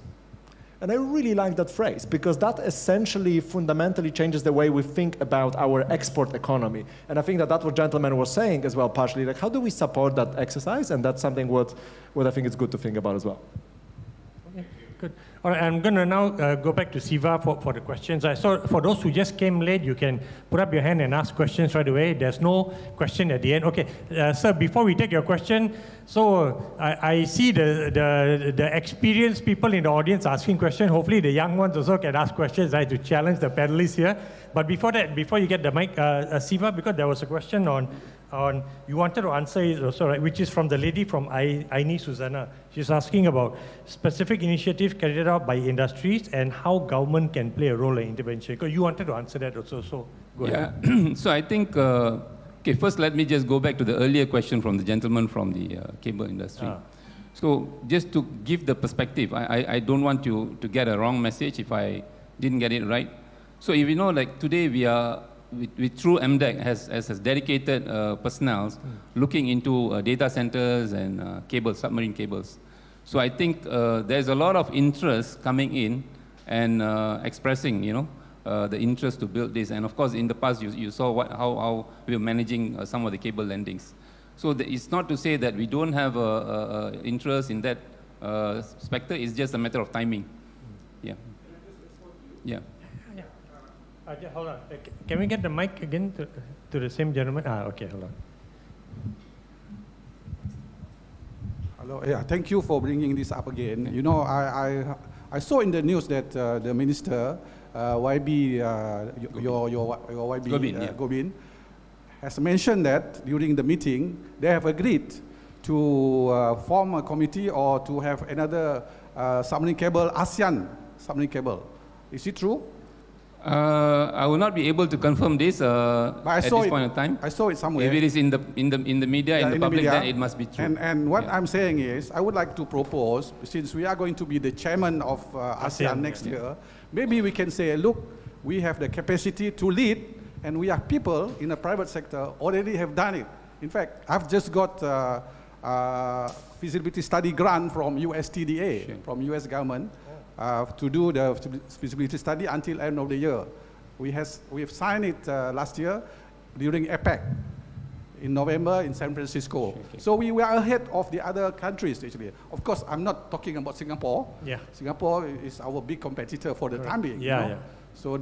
And I really like that phrase because that essentially fundamentally changes the way we think about our export economy. And I think that that's what gentleman was saying as well, partially, like how do we support that exercise? And that's something what I think is good to think about as well. Okay, good. All right, I'm going to now go back to Siva for the questions. So for those who just came late, you can put up your hand and ask questions right away. There's no question at the end. Okay, sir, before we take your question, so I see the experienced people in the audience asking questions. Hopefully the young ones also can ask questions, right, to challenge the panelists here. But before that, before you get the mic, Siva, because there was a question on you wanted to answer it also, right, which is from the lady from Aini Susanna. She's asking about specific initiatives carried out by industries and how government can play a role in intervention. Because you wanted to answer that also, so go ahead. So I think, okay, first let me just go back to the earlier question from the gentleman from the cable industry. So just to give the perspective, I don't want you to get a wrong message if I didn't get it right. So if you know, like today we are, through MDEC has dedicated personnel looking into data centers and cables, submarine cables. So I think there's a lot of interest coming in and expressing, you know, the interest to build this. And of course, in the past, you saw how we were managing some of the cable landings. So it's not to say that we don't have interest in that spectre. It's just a matter of timing. Yeah. Yeah. Hold on. Can we get the mic again to the same gentleman? Okay, hold on. Hello. Yeah, thank you for bringing this up again. You know, I saw in the news that the minister, YB, your YB, Gobin, has mentioned that during the meeting, they have agreed to form a committee or to have another submarine cable, ASEAN submarine cable. Is it true? I will not be able to confirm this at this point in time. I saw it somewhere. If it is in the media, in the public, then it must be true. And what I'm saying is, I would like to propose, since we are going to be the chairman of ASEAN next year, maybe we can say, look, we have the capacity to lead, and we are people in the private sector already have done it. In fact, I've just got feasibility study grant from USTDA, from US government, to do the feasibility study until end of the year. We have signed it last year during APEC in November in San Francisco. So we were ahead of the other countries actually. Of course, I'm not talking about Singapore. Yeah. Singapore is our big competitor for the time being. Yeah, you know? Yeah. So,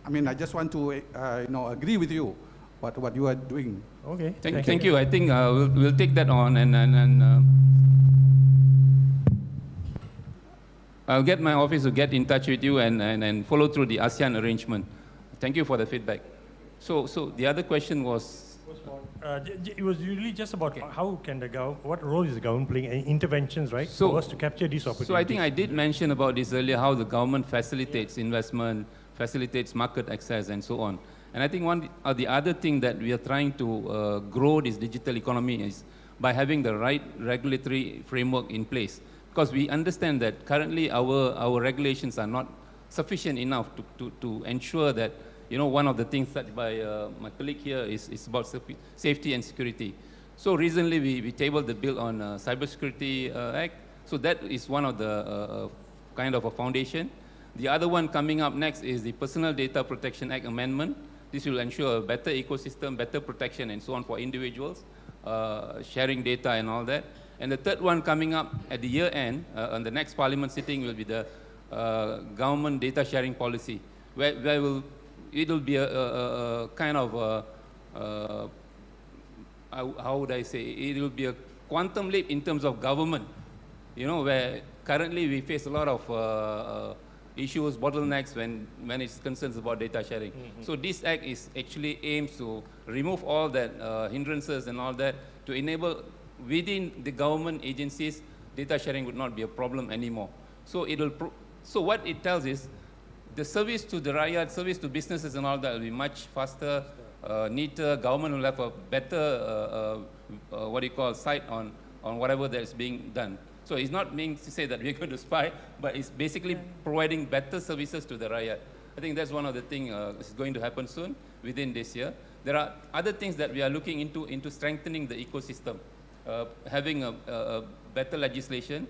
I mean, I just want to you know, agree with you what you are doing. Okay. Thank you. I think we'll take that on and I'll get my office to get in touch with you and follow through the ASEAN arrangement. Thank you for the feedback. So the other question was? It was really just about how can the government, what role is the government playing in interventions, right, for us to capture these opportunities? So I think I did mention about this earlier, how the government facilitates investment, facilitates market access, and so on. And I think the other thing that we are trying to grow this digital economy is by having the right regulatory framework in place. Because we understand that currently our regulations are not sufficient enough to ensure that, you know, one of the things that by my colleague here is about safety and security. So recently we tabled the bill on Cybersecurity Act. So that is one of the kind of a foundation. The other one coming up next is the Personal Data Protection Act amendment. This will ensure a better ecosystem, better protection and so on for individuals, sharing data and all that. And the third one coming up at the year end, on the next parliament sitting, will be the government data sharing policy, where it will be a kind of, how would I say, it will be a quantum leap in terms of government, you know, where currently we face a lot of issues, bottlenecks when it's concerns about data sharing. So this act is actually aims to remove all that hindrances and all that to enable within the government agencies, data sharing would not be a problem anymore. So so what it tells is the service to the rakyat, service to businesses and all that will be much faster, neater. Government will have a better, what do you call, sight on whatever that is being done. So it's not meaning to say that we're going to spy, but it's basically providing better services to the rakyat. I think that's one of the things is going to happen soon within this year. There are other things that we are looking into strengthening the ecosystem. Having a better legislation,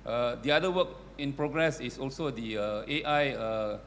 The other work in progress is also the AI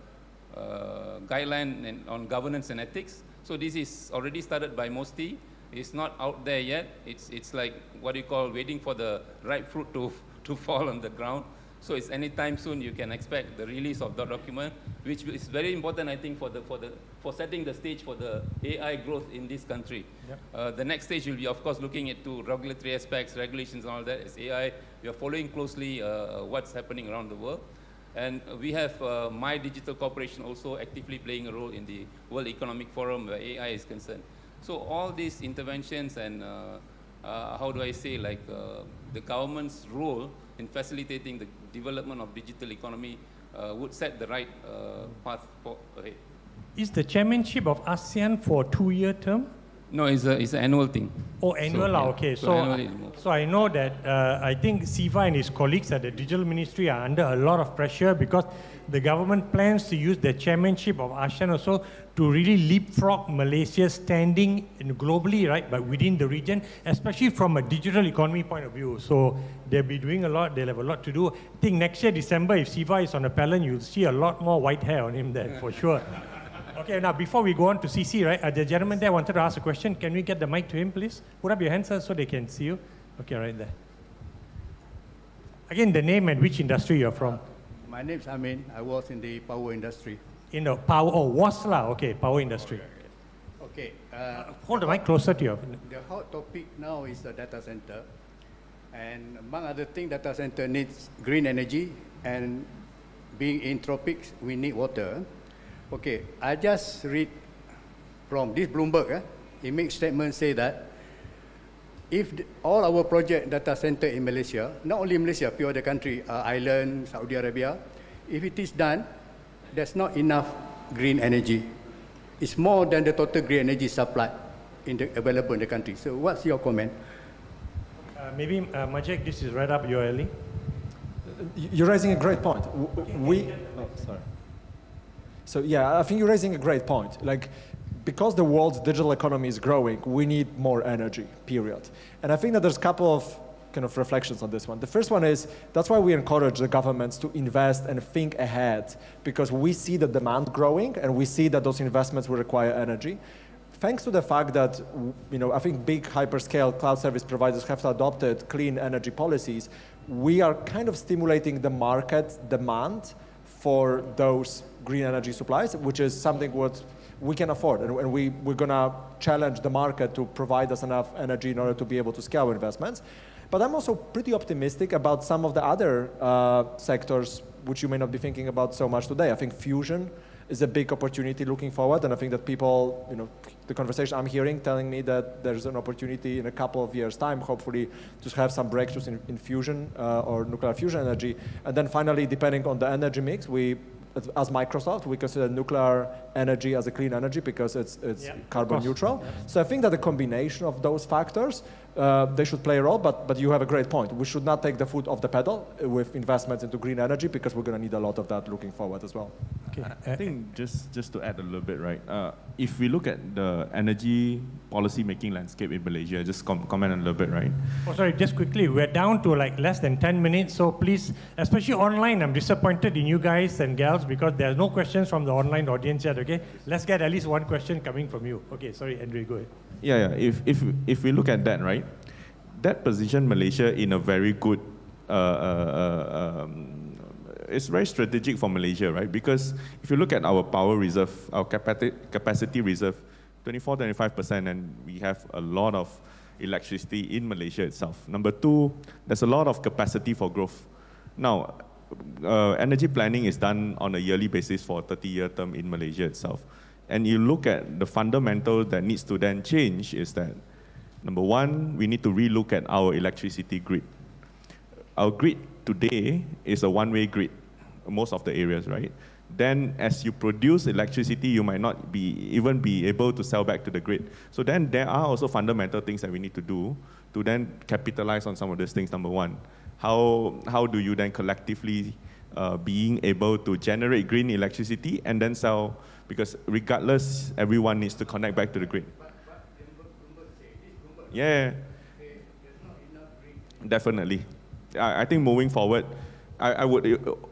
guideline on governance and ethics. So this is already started by MOSTI. It's not out there yet. It's like what you call waiting for the ripe fruit to fall on the ground. So it's anytime soon you can expect the release of that document, which is very important, I think, for setting the stage for the AI growth in this country. Yep. The next stage will be, of course, looking into regulatory aspects, regulations, and all that. As AI, we are following closely what's happening around the world. And we have My Digital Corporation also actively playing a role in the World Economic Forum where AI is concerned. So all these interventions and, how do I say, like the government's role in facilitating the development of digital economy would set the right path for ahead. Is the chairmanship of ASEAN for a 2-year term? No, it's an annual thing. Oh, annual, so, yeah. okay. So I know that I think Siva and his colleagues at the Digital Ministry are under a lot of pressure because the government plans to use the chairmanship of ASEAN also to really leapfrog Malaysia's standing globally, right, but within the region, especially from a digital economy point of view. So they'll be doing a lot, they'll have a lot to do. I think next year, December, if Siva is on a panel, you'll see a lot more white hair on him then, for sure. Okay, now before we go on to CC, right, the gentleman there wanted to ask a question. Can we get the mic to him, please? Put up your hands, sir, so they can see you. Okay, right there. Again, the name and which industry you're from. My name's Amin. I was in the power industry. In the power, oh, was lah, okay, power industry. Okay. Hold the mic closer to you. The hot topic now is the data center. And among other things, data center needs green energy, and being in tropics, we need water. Okay, I just read from this Bloomberg, it makes statement say that if all our project data center in Malaysia, not only Malaysia, few other country, Ireland, Saudi Arabia, if it is done, there's not enough green energy. It's more than the total green energy supply available in the country. So what's your comment? Maybe, Maciej, this is right up your alley. You're raising a great point. Sorry. So yeah, I think you're raising a great point. Like, because the world's digital economy is growing, we need more energy, period. And I think that there's a couple of kind of reflections on this one. The first one is, that's why we encourage the governments to invest and think ahead, because we see the demand growing and we see that those investments will require energy. Thanks to the fact that, I think big hyperscale cloud service providers have adopted clean energy policies, we are kind of stimulating the market demand for those green energy supplies, which is something what we can afford. And we're going to challenge the market to provide us enough energy in order to be able to scale investments. But I'm also pretty optimistic about some of the other sectors which you may not be thinking about so much today. I think fusion is a big opportunity looking forward, and I think that people, the conversation I'm hearing telling me that there's an opportunity in a couple of years' time, hopefully, to have some breakthroughs in fusion or nuclear fusion energy. And then finally, depending on the energy mix, as Microsoft, we consider nuclear energy as a clean energy because it's carbon neutral. Yeah. So I think that the combination of those factors, they should play a role, but you have a great point. We should not take the foot off the pedal with investments into green energy because we're going to need a lot of that looking forward as well. Okay. I think just to add a little bit, right? If we look at the energy policy making landscape in Malaysia, just comment a little bit, right? Oh, sorry, just quickly, we're down to like less than 10 minutes, so please, especially online, I'm disappointed in you guys and gals because there's no questions from the online audience yet, okay? Let's get at least one question coming from you. Okay, sorry, Endry, go ahead. Yeah. If we look at that, right, that position Malaysia in a very good, it's very strategic for Malaysia, right? Because if you look at our power reserve, our capacity reserve, 24-25%, and we have a lot of electricity in Malaysia itself. Number two, there's a lot of capacity for growth. Now, energy planning is done on a yearly basis for a 30-year term in Malaysia itself. And you look at the fundamental that needs to then change is that, number one, we need to relook at our electricity grid. Our grid today is a one-way grid, most of the areas, right? Then as you produce electricity, you might not even be able to sell back to the grid. So then there are also fundamental things that we need to do to then capitalize on some of these things, number one. How do you then collectively being able to generate green electricity and then sell, because regardless, everyone needs to connect back to the grid. Yeah, definitely. I think moving forward, I would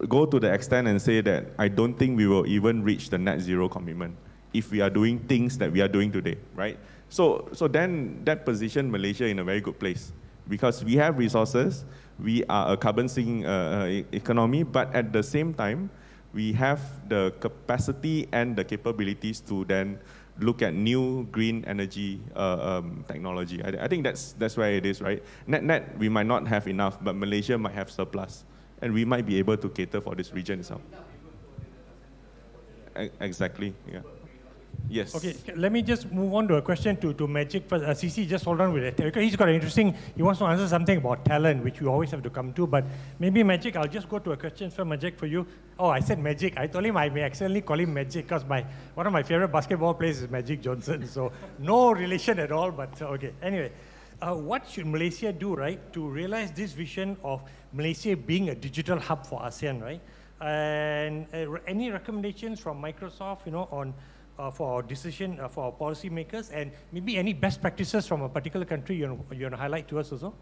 go to the extent and say that I don't think we will even reach the net zero commitment if we are doing things that we are doing today, right? So then that position Malaysia in a very good place because we have resources, we are a carbon sink economy, but at the same time, we have the capacity and the capabilities to then look at new green energy technology. I think that's where it is, right? Net, we might not have enough, but Malaysia might have surplus, and we might be able to cater for this region itself. Exactly, yeah. Yes. Okay, let me just move on to a question to Maciej first. CC, just hold on with it. Because he's got an interesting, he wants to answer something about talent, which we always have to come to. But maybe Maciej, I'll just go to a question for Maciej for you. Oh, I said Maciej. I told him I may accidentally call him Maciej because one of my favorite basketball players is Maciej Johnson. So no relation at all, but okay. Anyway, what should Malaysia do, right, to realize this vision of Malaysia being a digital hub for ASEAN, right? And any recommendations from Microsoft, on for our decision, for our policymakers, and maybe any best practices from a particular country you want to highlight to us also?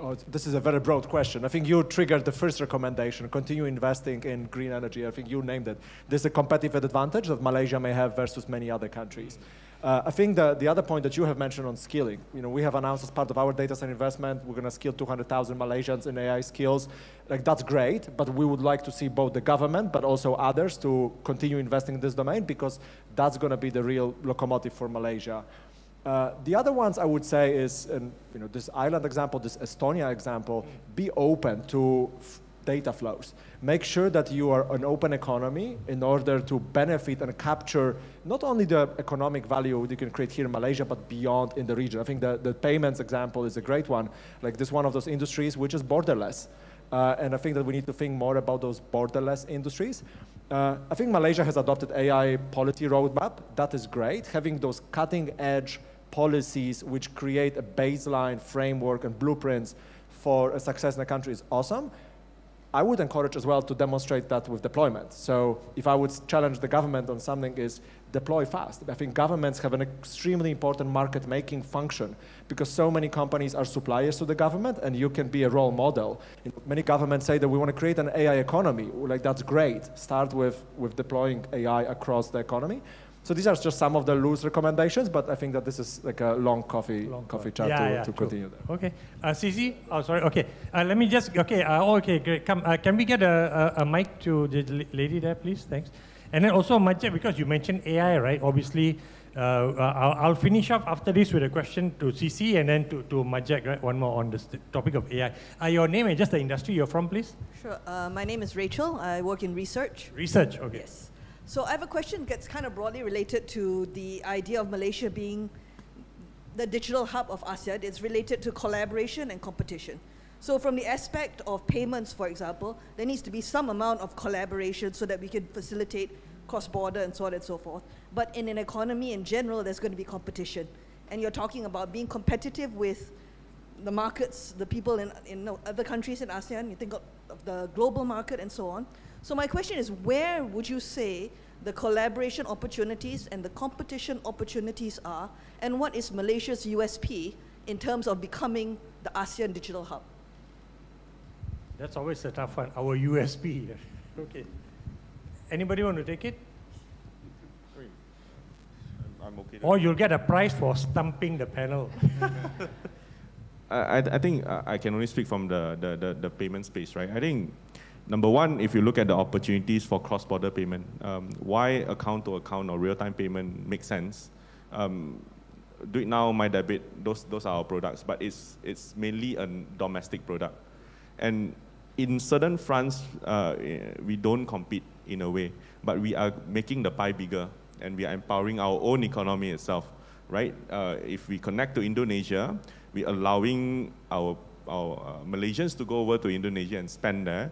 Oh, this is a very broad question. I think you triggered the first recommendation, continue investing in green energy. I think you named it. This is a competitive advantage that Malaysia may have versus many other countries. I think the other point that you have mentioned on skilling, we have announced as part of our data center investment, we're going to skill 200,000 Malaysians in AI skills. Like, that's great, but we would like to see both the government, but also others to continue investing in this domain because that's going to be the real locomotive for Malaysia. The other ones I would say is, this island example, this Estonia example, be open to data flows. Make sure that you are an open economy in order to benefit and capture not only the economic value you can create here in Malaysia, but beyond in the region. I think the payments example is a great one. Like, this one of those industries which is borderless. And I think that we need to think more about those borderless industries. I think Malaysia has adopted AI policy roadmap. That is great. Having those cutting edge policies which create a baseline framework and blueprints for a success in the country is awesome. I would encourage as well to demonstrate that with deployment. So if I would challenge the government on something is deploy fast. I think governments have an extremely important market making function because so many companies are suppliers to the government and you can be a role model. Many governments say that we want to create an AI economy. Like, that's great. Start with deploying AI across the economy. So these are just some of the loose recommendations, but I think that this is like a long coffee chat to continue there. Okay, CC, oh sorry, okay. Let me just, okay, okay, great. Come, can we get a mic to the lady there, please? Thanks. And then also, Maciej, because you mentioned AI, right? Obviously, I'll finish up after this with a question to CC and then to Maciej, right? One more on this topic of AI. Your name and just the industry you're from, please? Sure, my name is Rachel. I work in research. Research, okay. Yes. So I have a question that's kind of broadly related to the idea of Malaysia being the digital hub of ASEAN. It's related to collaboration and competition. So from the aspect of payments, for example, there needs to be some amount of collaboration so that we can facilitate cross-border and so on and so forth. But in an economy in general, there's going to be competition. And you're talking about being competitive with the markets, the people in other countries in ASEAN. You think of the global market and so on. So my question is, where would you say the collaboration opportunities and the competition opportunities are, and what is Malaysia's USP in terms of becoming the ASEAN digital hub? That's always a tough one, our USP. Okay. Anybody want to take it? I'm okay. Or you'll get a prize for stumping the panel. I think I can only speak from the payment space, right? I think, number one, if you look at the opportunities for cross-border payment, why account-to-account or real-time payment makes sense. Do it now, my debit, those are our products, but it's mainly a domestic product. And in certain fronts, we don't compete in a way, but we are making the pie bigger and we are empowering our own economy itself, right? If we connect to Indonesia, we're allowing our Malaysians to go over to Indonesia and spend there,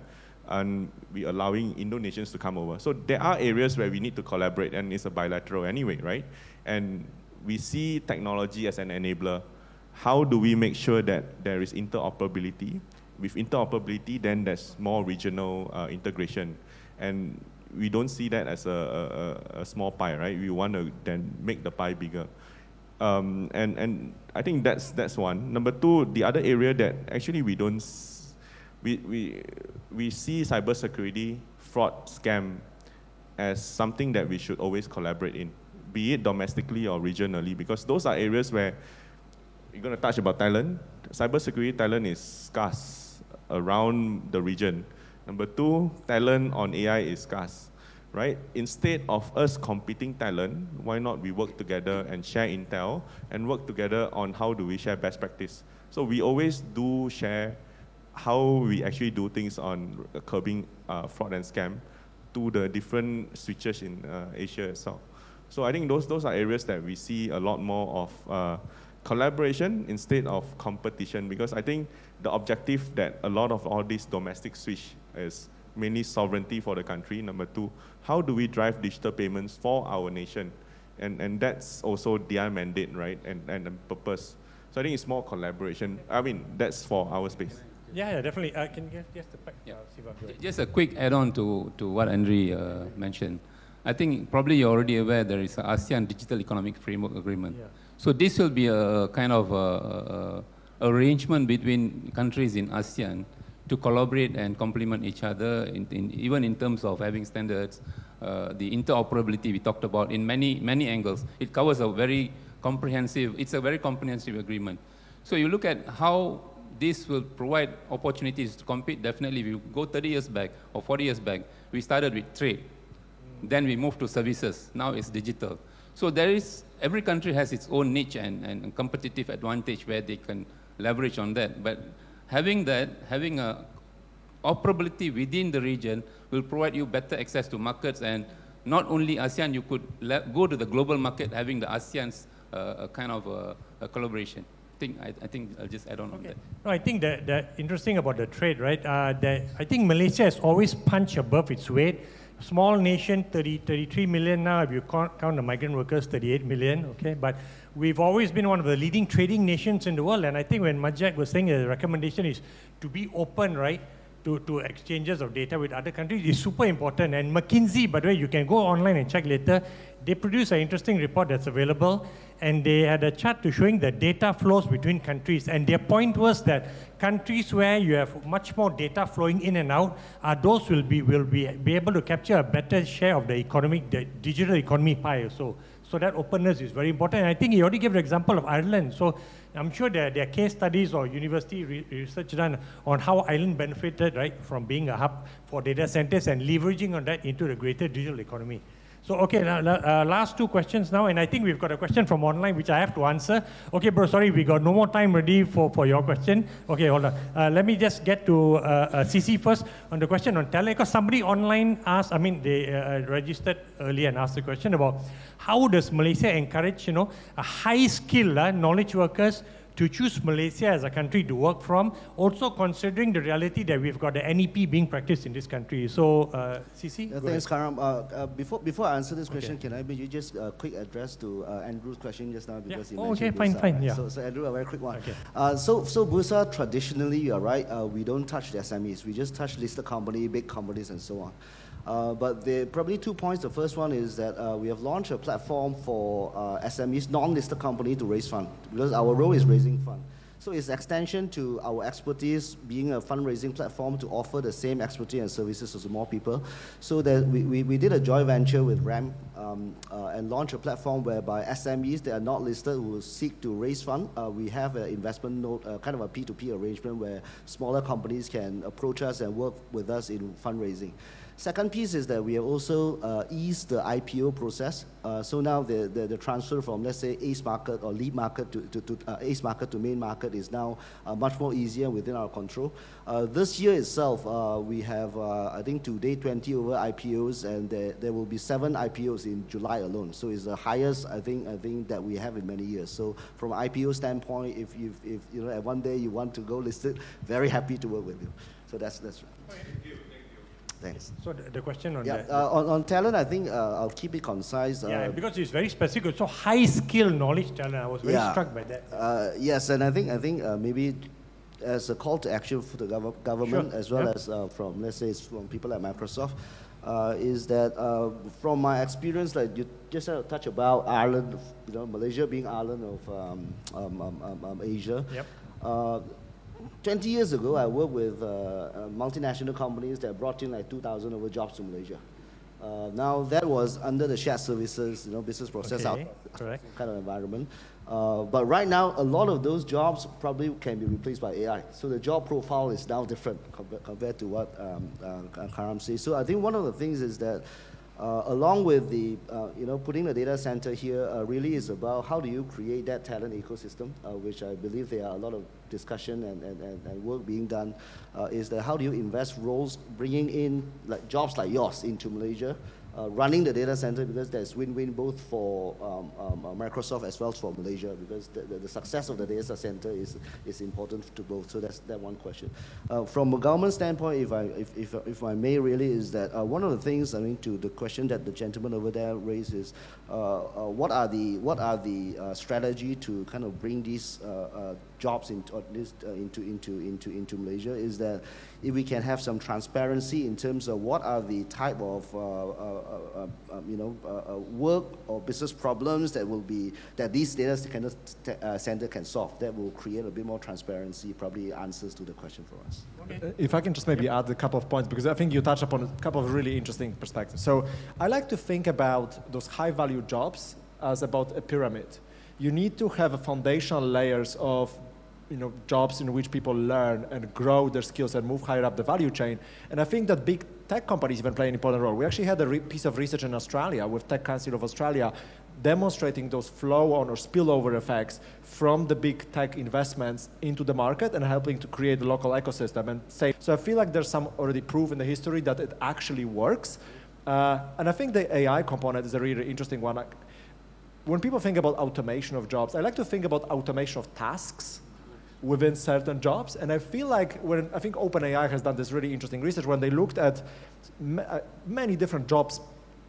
and we're allowing Indonesians to come over. So there are areas where we need to collaborate, and it's a bilateral anyway, right? And we see technology as an enabler. How do we make sure that there is interoperability? With interoperability, then there's more regional integration. And we don't see that as a small pie, right? We want to then make the pie bigger. And I think that's one. Number two, the other area that actually we don't, we see cybersecurity, fraud, scam as something that we should always collaborate in, be it domestically or regionally, because those are areas where you're going to touch about talent. Cybersecurity talent is scarce around the region. Number two, talent on AI is scarce, right? Instead of us competing talent, why not we work together and share intel and work together on how do we share best practice? So we always do share how we actually do things on curbing fraud and scam to the different switches in Asia itself. So I think those are areas that we see a lot more of collaboration instead of competition, because I think the objective that a lot of all this domestic switch is mainly sovereignty for the country. Number two, how do we drive digital payments for our nation? And that's also their mandate, right? And purpose. So I think it's more collaboration. I mean, that's for our space. Yeah, definitely. Can you just the back? Yeah. Just a quick add-on to what Endry mentioned. I think probably you're already aware there is an ASEAN Digital Economic Framework Agreement. Yeah. So this will be a kind of arrangement between countries in ASEAN to collaborate and complement each other, even in terms of having standards, the interoperability we talked about in many angles. It covers a very comprehensive, it's a very comprehensive agreement. So you look at how this will provide opportunities to compete. Definitely, if you go 30 years back or 40 years back, we started with trade. Then we moved to services. Now it's digital. So there is, every country has its own niche and competitive advantage where they can leverage on that. But having a operability within the region will provide you better access to markets, and not only ASEAN, you could go to the global market having the ASEAN's kind of a collaboration. I think I'll just add on that. No, I think that interesting about the trade, right? That I think Malaysia has always punched above its weight. Small nation, 33 million now. If you count the migrant workers, 38 million. Okay, but we've always been one of the leading trading nations in the world. And I think when Maciej was saying the recommendation is to be open, right, to exchanges of data with other countries is super important. And McKinsey, by the way, you can go online and check later. They produced an interesting report that's available, and they had a chart to showing the data flows between countries. And their point was that countries where you have much more data flowing in and out, those will be able to capture a better share of the digital economy pie. So that openness is very important. And I think he already gave the example of Ireland. So I'm sure there are case studies or university research done on how Ireland benefited, right, from being a hub for data centers and leveraging on that into the greater digital economy. So, okay, last two questions now, and I think we've got a question from online which I have to answer. Okay, bro, sorry, we got no more time ready for your question. Okay, hold on. Let me just get to CC first on the question on talent, because somebody online asked, I mean, they registered earlier and asked the question about how does Malaysia encourage, a high skill knowledge workers to choose Malaysia as a country to work from, also considering the reality that we've got the NEP being practiced in this country. So, CC? Thanks, Karam. Before I answer this question, can I maybe just a quick address to Andrew's question just now, because he mentioned Bursa, fine, right? yeah. So Andrew, a very quick one. Okay. So Bursa, traditionally, you're right, we don't touch the SMEs. We just touch listed company, big companies, and so on. But there are probably 2 points. The first one is that we have launched a platform for SMEs, non-listed company, to raise funds, because our role is raising funds. So it's extension to our expertise, being a fundraising platform to offer the same expertise and services to more people. So that we did a joint venture with RAM and launched a platform whereby SMEs that are not listed who seek to raise funds, we have an investment note, kind of a P2P arrangement where smaller companies can approach us and work with us in fundraising. Second piece is that we have also eased the IPO process. So now the transfer from, let's say, ACE market or lead market to ACE market to main market is now much more easier within our control. This year itself, we have, I think today, 20 over IPOs, and there will be 7 IPOs in July alone. So it's the highest, I think that we have in many years. So from an IPO standpoint, if at one day you want to go listed, very happy to work with you. So that's right. Thanks. So the question on that. On talent, I think I'll keep it concise. Yeah, because it's very specific. So high skill knowledge talent. I was very struck by that. Yes, and I think maybe as a call to action for the government, as well as from, let's say, from people like Microsoft, is that from my experience, like you just had a touch about Ireland, Malaysia being Ireland of Asia. Yep. 20 years ago, I worked with multinational companies that brought in like 2,000 over jobs to Malaysia. Now that was under the shared services, business process out kind of environment. But right now, a lot of those jobs probably can be replaced by AI. So the job profile is now different compared to what Karam says. So I think one of the things is that along with the, putting the data center here really is about how do you create that talent ecosystem, which I believe there are a lot of discussion and work being done, is that how do you invest roles, bringing in like jobs like yours into Malaysia, running the data center, because there's win-win both for Microsoft as well as for Malaysia, because the success of the data center is important to both. So that's that one question. From a government standpoint, if I may really, is that one of the things, I mean, to the question that the gentleman over there raised is, what are the strategy to kind of bring these jobs into Malaysia, is that if we can have some transparency in terms of what are the type of work or business problems that these data center can solve, that will create a bit more transparency, probably answers to the question for us. Okay. If I can just maybe add a couple of points, because I think you touched upon a couple of really interesting perspectives. So I like to think about those high-value jobs as about a pyramid. You need to have a foundational layers of jobs in which people learn and grow their skills and move higher up the value chain. And I think that big tech companies even play an important role. We actually had a piece of research in Australia with Tech Council of Australia demonstrating those flow-on or spillover effects from the big tech investments into the market and helping to create the local ecosystem. And so I feel like there's some already proof in the history that it actually works. And I think the AI component is a really interesting one. When people think about automation of jobs, I like to think about automation of tasks within certain jobs. And I feel like I think OpenAI has done this really interesting research when they looked at many different jobs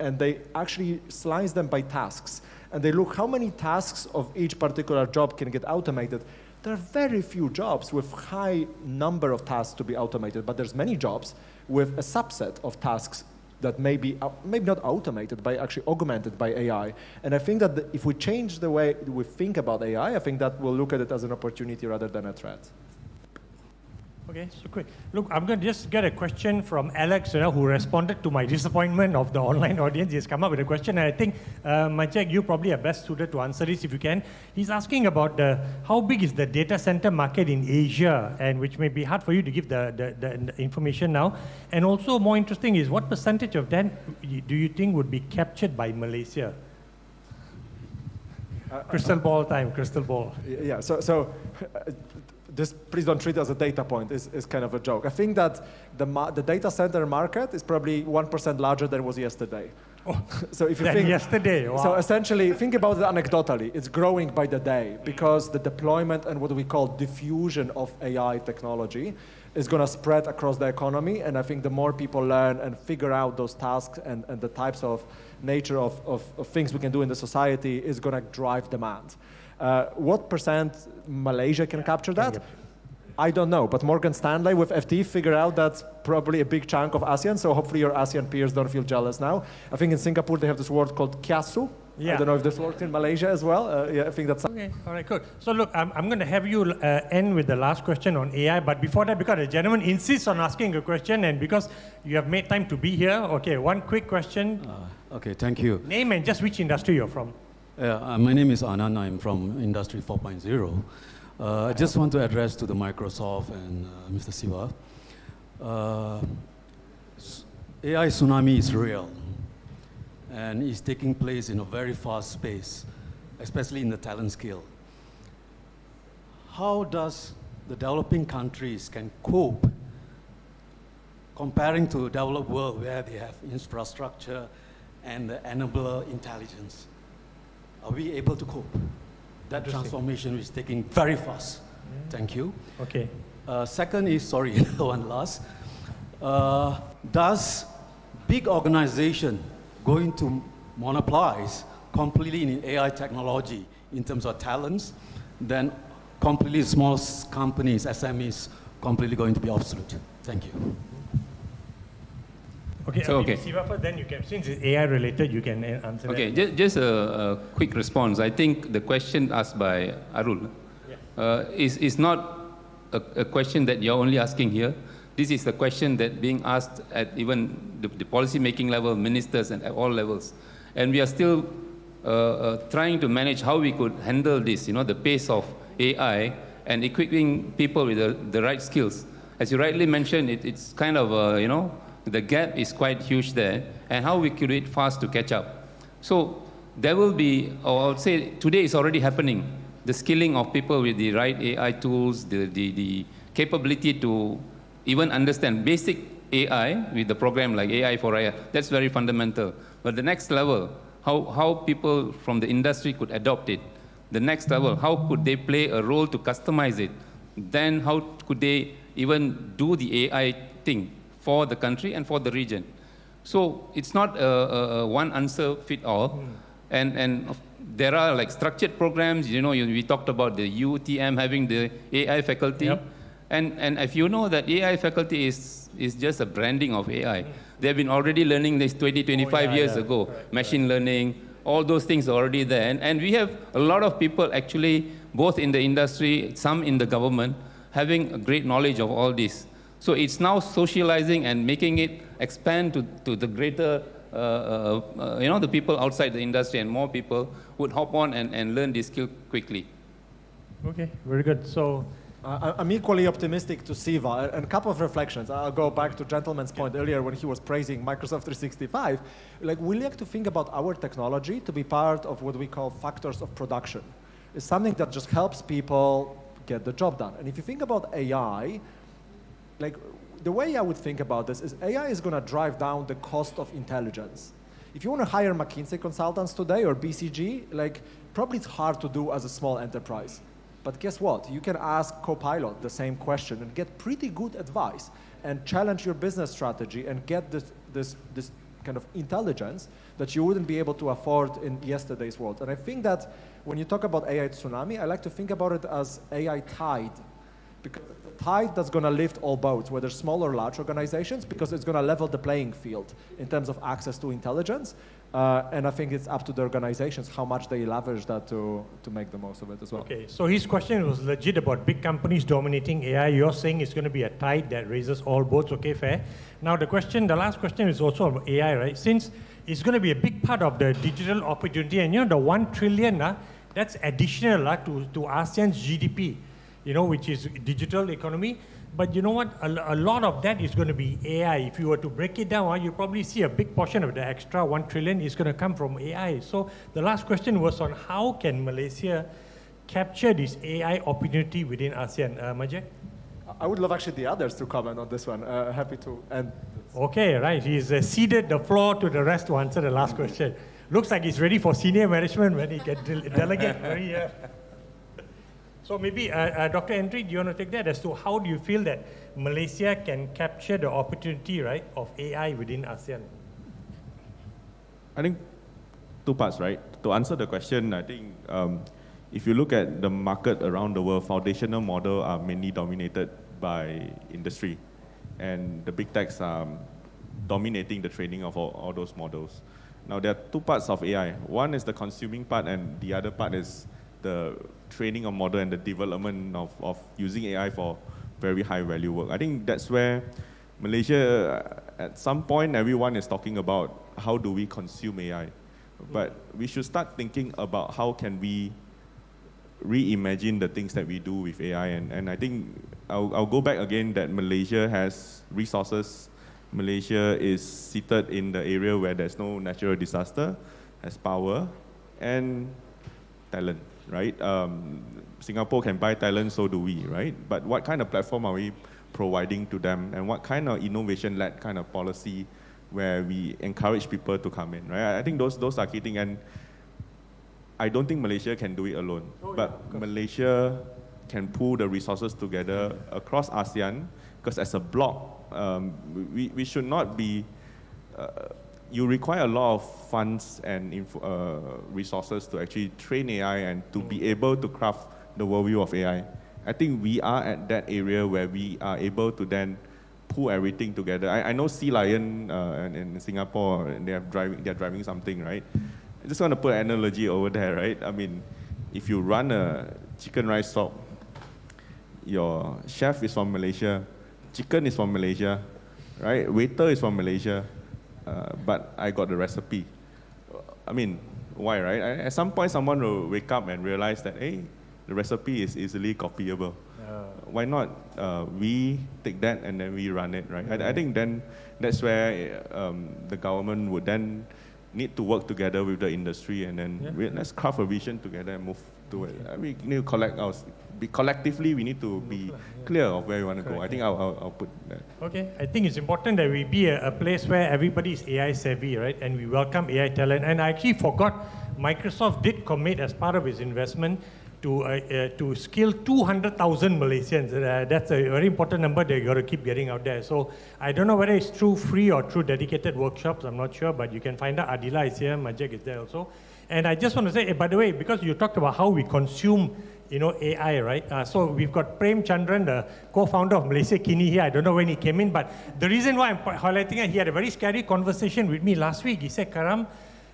and they actually slice them by tasks. And they look how many tasks of each particular job can get automated. There are very few jobs with high number of tasks to be automated, but there's many jobs with a subset of tasks that may be maybe not automated, but actually augmented by AI. And I think that if we change the way we think about AI, I think that we'll look at it as an opportunity rather than a threat. Okay, so quick. Look, I'm going to just get a question from Alex, who responded to my disappointment of the online audience. He's come up with a question, and I think, Maciej, you probably are best suited to answer this if you can. He's asking about how big is the data center market in Asia, and which may be hard for you to give the information now. And also more interesting is what percentage of that do you think would be captured by Malaysia? Crystal ball time, crystal ball. Yeah, so this, please don't treat it as a data point, is kind of a joke. I think that the data center market is probably 1% larger than it was yesterday. Oh, so if you think yesterday, wow. So essentially, think about it anecdotally. It's growing by the day because the deployment and what we call diffusion of AI technology is going to spread across the economy. And I think the more people learn and figure out those tasks and the types of nature of things we can do in the society is going to drive demand. What percent Malaysia can capture that? I don't know, but Morgan Stanley with FT figured out that's probably a big chunk of ASEAN, so hopefully your ASEAN peers don't feel jealous now. I think in Singapore they have this word called kiasu. Yeah. I don't know if this works in Malaysia as well. Yeah, I think that's... Okay, all right, good. So look, I'm going to have you end with the last question on AI, but before that, because the gentleman insists on asking a question, and because you have made time to be here, okay, one quick question. Okay, thank you. Name and just which industry you're from. My name is Anand. I'm from Industry 4.0. I just want to address to the Microsoft and Mr. Siva. AI tsunami is real, and it's taking place in a very fast pace, especially in the talent skill. How does the developing countries can cope comparing to the developed world where they have infrastructure and the enabler intelligence? Are we able to cope? That transformation is taking very fast. Yeah. Thank you. Okay. Second is, sorry, one last. Does big organization going to monopolize completely in AI technology in terms of talents, then completely small companies, SMEs, completely going to be obsolete? Thank you. Okay, so, okay. Siva, then you can, since it's AI related, you can answer okay, that. Okay, just a quick response. I think the question asked by Arul is not a question that you're only asking here. This is the question that being asked at even the policy making level, ministers and at all levels. And we are still trying to manage how we could handle this, the pace of AI and equipping people with the right skills. As you rightly mentioned, it's kind of, the gap is quite huge there, and how we create fast to catch up. So there will be, or I would say today is already happening, the skilling of people with the right AI tools, the capability to even understand basic AI with the program like AI for AI. That's very fundamental. But the next level, how people from the industry could adopt it. The next level, how could they play a role to customize it? Then how could they even do the AI thing for the country and for the region? So it's not a one answer fit all. And there are like structured programs, we talked about the UTM having the AI faculty. Yep. And if you know that AI faculty is just a branding of AI. They've been already learning this 25 years ago. Right, machine learning, all those things are already there. And we have a lot of people actually, both in the industry, some in the government, having a great knowledge of all this. So it's now socializing and making it expand to the greater, the people outside the industry, and more people would hop on and learn this skill quickly. Okay, very good. So I'm equally optimistic to Siva, and a couple of reflections. I'll go back to gentleman's point earlier when he was praising Microsoft 365. Like, we like to think about our technology to be part of what we call factors of production. It's something that just helps people get the job done. And if you think about AI, like, the way I would think about this is AI is going to drive down the cost of intelligence. If you want to hire McKinsey consultants today or BCG, like, probably it's hard to do as a small enterprise. But guess what? You can ask Copilot the same question and get pretty good advice and challenge your business strategy and get this kind of intelligence that you wouldn't be able to afford in yesterday's world. And I think that when you talk about AI tsunami, I like to think about it as AI tide. Because the tide that's going to lift all boats, whether small or large organizations, because it's going to level the playing field in terms of access to intelligence. And I think it's up to the organizations how much they leverage that to make the most of it as well. Okay, so his question was legit about big companies dominating AI. You're saying it's going to be a tide that raises all boats. Okay, fair. Now the last question is also about AI, right? Since it's going to be a big part of the digital opportunity, and the 1 trillion, that's additional to ASEAN's GDP, which is digital economy. But you know what? A lot of that is going to be AI. If you were to break it down, you probably see a big portion of the extra 1 trillion is going to come from AI. So the last question was on how can Malaysia capture this AI opportunity within ASEAN. Maciej? I would love actually the others to comment on this one. Happy to end. Okay, right. He's ceded the floor to the rest to answer the last question. Looks like he's ready for senior management when he can delegate. So maybe, Dr. Endry, do you want to take that as to how do you feel that Malaysia can capture the opportunity, right, of AI within ASEAN? I think two parts, right? To answer the question, I think if you look at the market around the world, foundational models are mainly dominated by industry. And the big techs are dominating the training of all those models. Now, there are two parts of AI. One is the consuming part, and the other part is the training of model and the development of using AI for very high value work. I think that's where Malaysia, at some point, everyone is talking about how do we consume AI. But we should start thinking about how can we reimagine the things that we do with AI. And I think I'll go back again that Malaysia has resources. Malaysia is seated in the area where there's no natural disaster, has power, and talent. Right? Singapore can buy talent, so do we, right? But what kind of platform are we providing to them, and what kind of innovation-led kind of policy where we encourage people to come in, right? I think those are key things, and I don't think Malaysia can do it alone. But Malaysia can pool the resources together across ASEAN, because as a bloc, we should not be you require a lot of funds and resources to actually train AI and to be able to craft the worldview of AI. I think we are at that area where we are able to then pull everything together. I know Sea Lion in Singapore, they're driving something, right? I just want to put an analogy over there, right? I mean, if you run a chicken rice shop, your chef is from Malaysia, chicken is from Malaysia, right? Waiter is from Malaysia, but I got the recipe. I mean, why, right? At some point, someone will wake up and realize that, hey, the recipe is easily copyable. Why not we take that and then we run it, right? I think then that's where the government would then need to work together with the industry and then let's craft a vision together and move to it. We need to collectively, we need to be clear of where we want to go. I think I'll put that. Okay, I think it's important that we be a place where everybody is AI savvy, right? And we welcome AI talent. And I actually forgot, Microsoft did commit as part of its investment to skill 200,000 Malaysians. That's a very important number that you got to keep getting out there. So I don't know whether it's through free or through dedicated workshops. I'm not sure, but you can find out. Adila is here, Maciej is there also. And I just want to say, by the way, because you talked about how we consume, AI, right? So we've got Prem Chandran, the co-founder of Malaysia Kini here. I don't know when he came in, but the reason why I'm highlighting it, he had a very scary conversation with me last week. He said, Karam,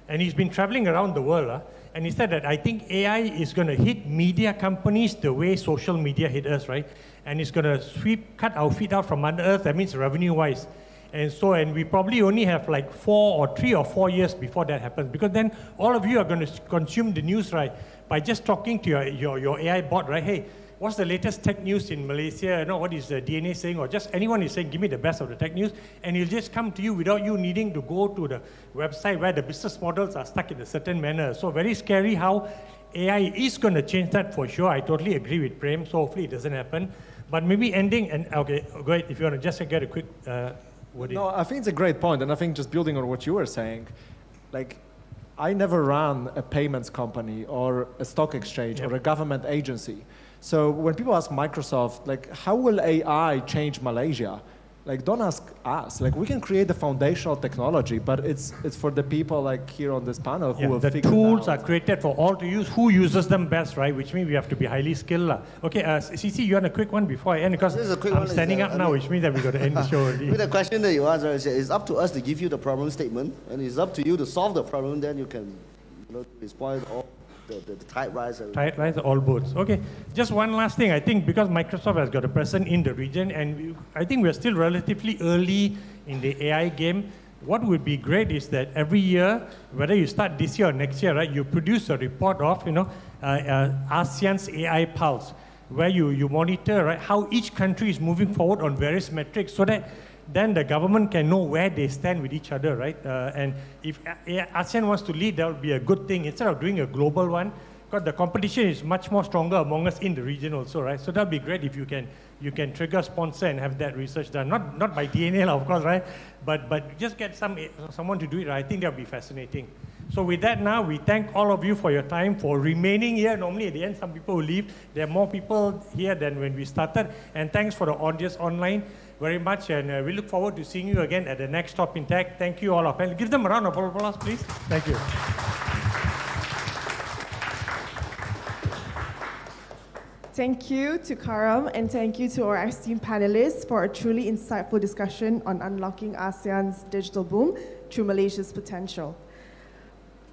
and he's been traveling around the world, and he said that I think AI is going to hit media companies the way social media hit us, right? And it's going to cut our feet out from under earth. That means revenue-wise. And we probably only have like 3 or 4 years before that happens, because then all of you are going to consume the news, right? By just talking to your AI bot, right? Hey, what's the latest tech news in Malaysia? What is the DNA saying? Or just anyone is saying, give me the best of the tech news. And he'll just come to you without you needing to go to the website where the business models are stuck in a certain manner. So very scary how AI is going to change that for sure. I totally agree with Prem. So hopefully it doesn't happen. But maybe ending, and okay, go ahead if you want to just get a quick word. No, I think it's a great point. And I think just building on what you were saying, like, I never ran a payments company or a stock exchange or a government agency. So when people ask Microsoft, like, how will AI change Malaysia? Like, don't ask us. Like, we can create the foundational technology, but it's for the people like here on this panel who will figure it out. The tools are created for all to use. Who uses them best, right? Which means we have to be highly skilled. Okay, CC, you want a quick one before I end? Because I'm standing up now, which means that we got to end the show already. With the question that you asked, right, it's up to us to give you the problem statement, and it's up to you to solve the problem. Then you can, respond all. The tide rise. Tide rise, all boats. Okay, just one last thing. I think because Microsoft has got a presence in the region, and I think we're still relatively early in the AI game. What would be great is that every year, whether you start this year or next year, right, you produce a report of, ASEAN's AI Pulse, where you monitor, right, how each country is moving forward on various metrics, so that then the government can know where they stand with each other, right? And if ASEAN wants to lead, that would be a good thing, instead of doing a global one, because the competition is much more stronger among us in the region also, right? So that would be great if you can trigger sponsor and have that research done. Not by DNA, of course, right? But just get someone to do it, right? I think that would be fascinating. So with that now, we thank all of you for your time, for remaining here. Normally at the end, some people will leave. There are more people here than when we started. And thanks for the audience online very much. And we look forward to seeing you again at the next Stop in Tech. Thank you all. Give them a round of applause, please. Thank you. Thank you to Karam, and thank you to our esteemed panelists for a truly insightful discussion on unlocking ASEAN's digital boom through Malaysia's potential.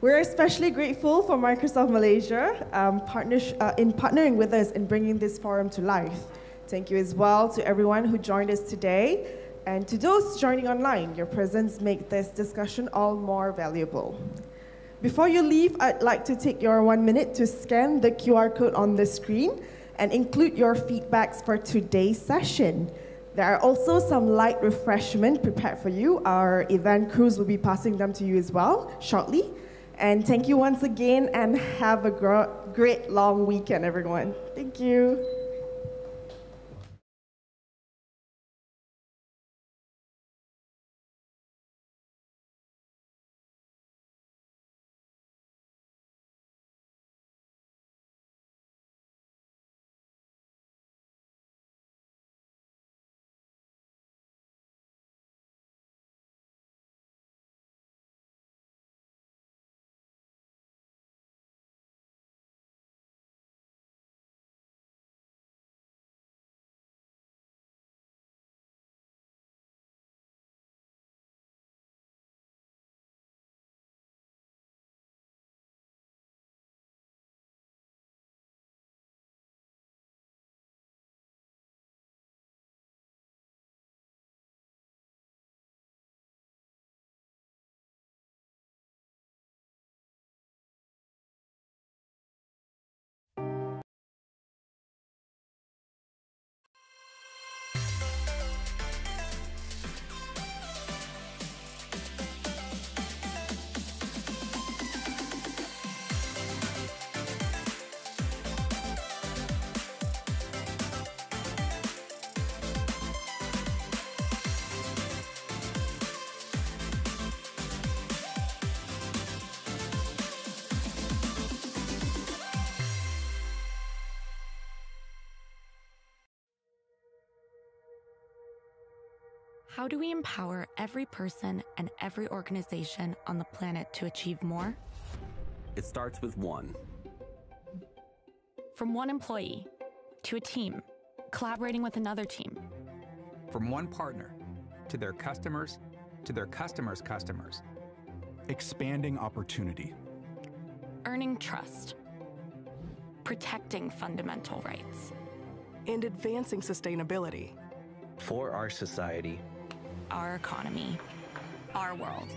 We're especially grateful for Microsoft Malaysia in partnering with us in bringing this forum to life. Thank you as well to everyone who joined us today, and to those joining online. Your presence makes this discussion all more valuable. Before you leave, I'd like to take your 1 minute to scan the QR code on the screen and include your feedbacks for today's session. There are also some light refreshment prepared for you. Our event crews will be passing them to you as well shortly. And thank you once again, and have a great long weekend, everyone. Thank you. How do we empower every person and every organization on the planet to achieve more? It starts with one. From one employee to a team, collaborating with another team. From one partner to their customers, to their customers' customers. Expanding opportunity. Earning trust. Protecting fundamental rights. And advancing sustainability. For our society. Our economy. Our world.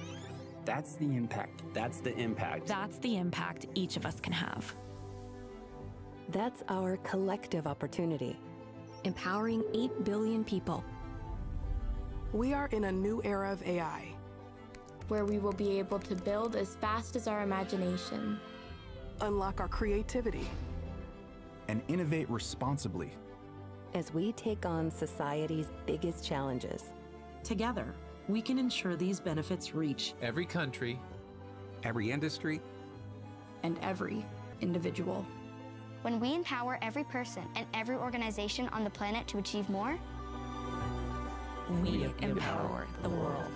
That's the impact. That's the impact. That's the impact each of us can have. That's our collective opportunity. Empowering 8 billion people. We are in a new era of AI, where we will be able to build as fast as our imagination, unlock our creativity, and innovate responsibly. As we take on society's biggest challenges. Together, we can ensure these benefits reach every country, every industry, and every individual. When we empower every person and every organization on the planet to achieve more, we empower the world.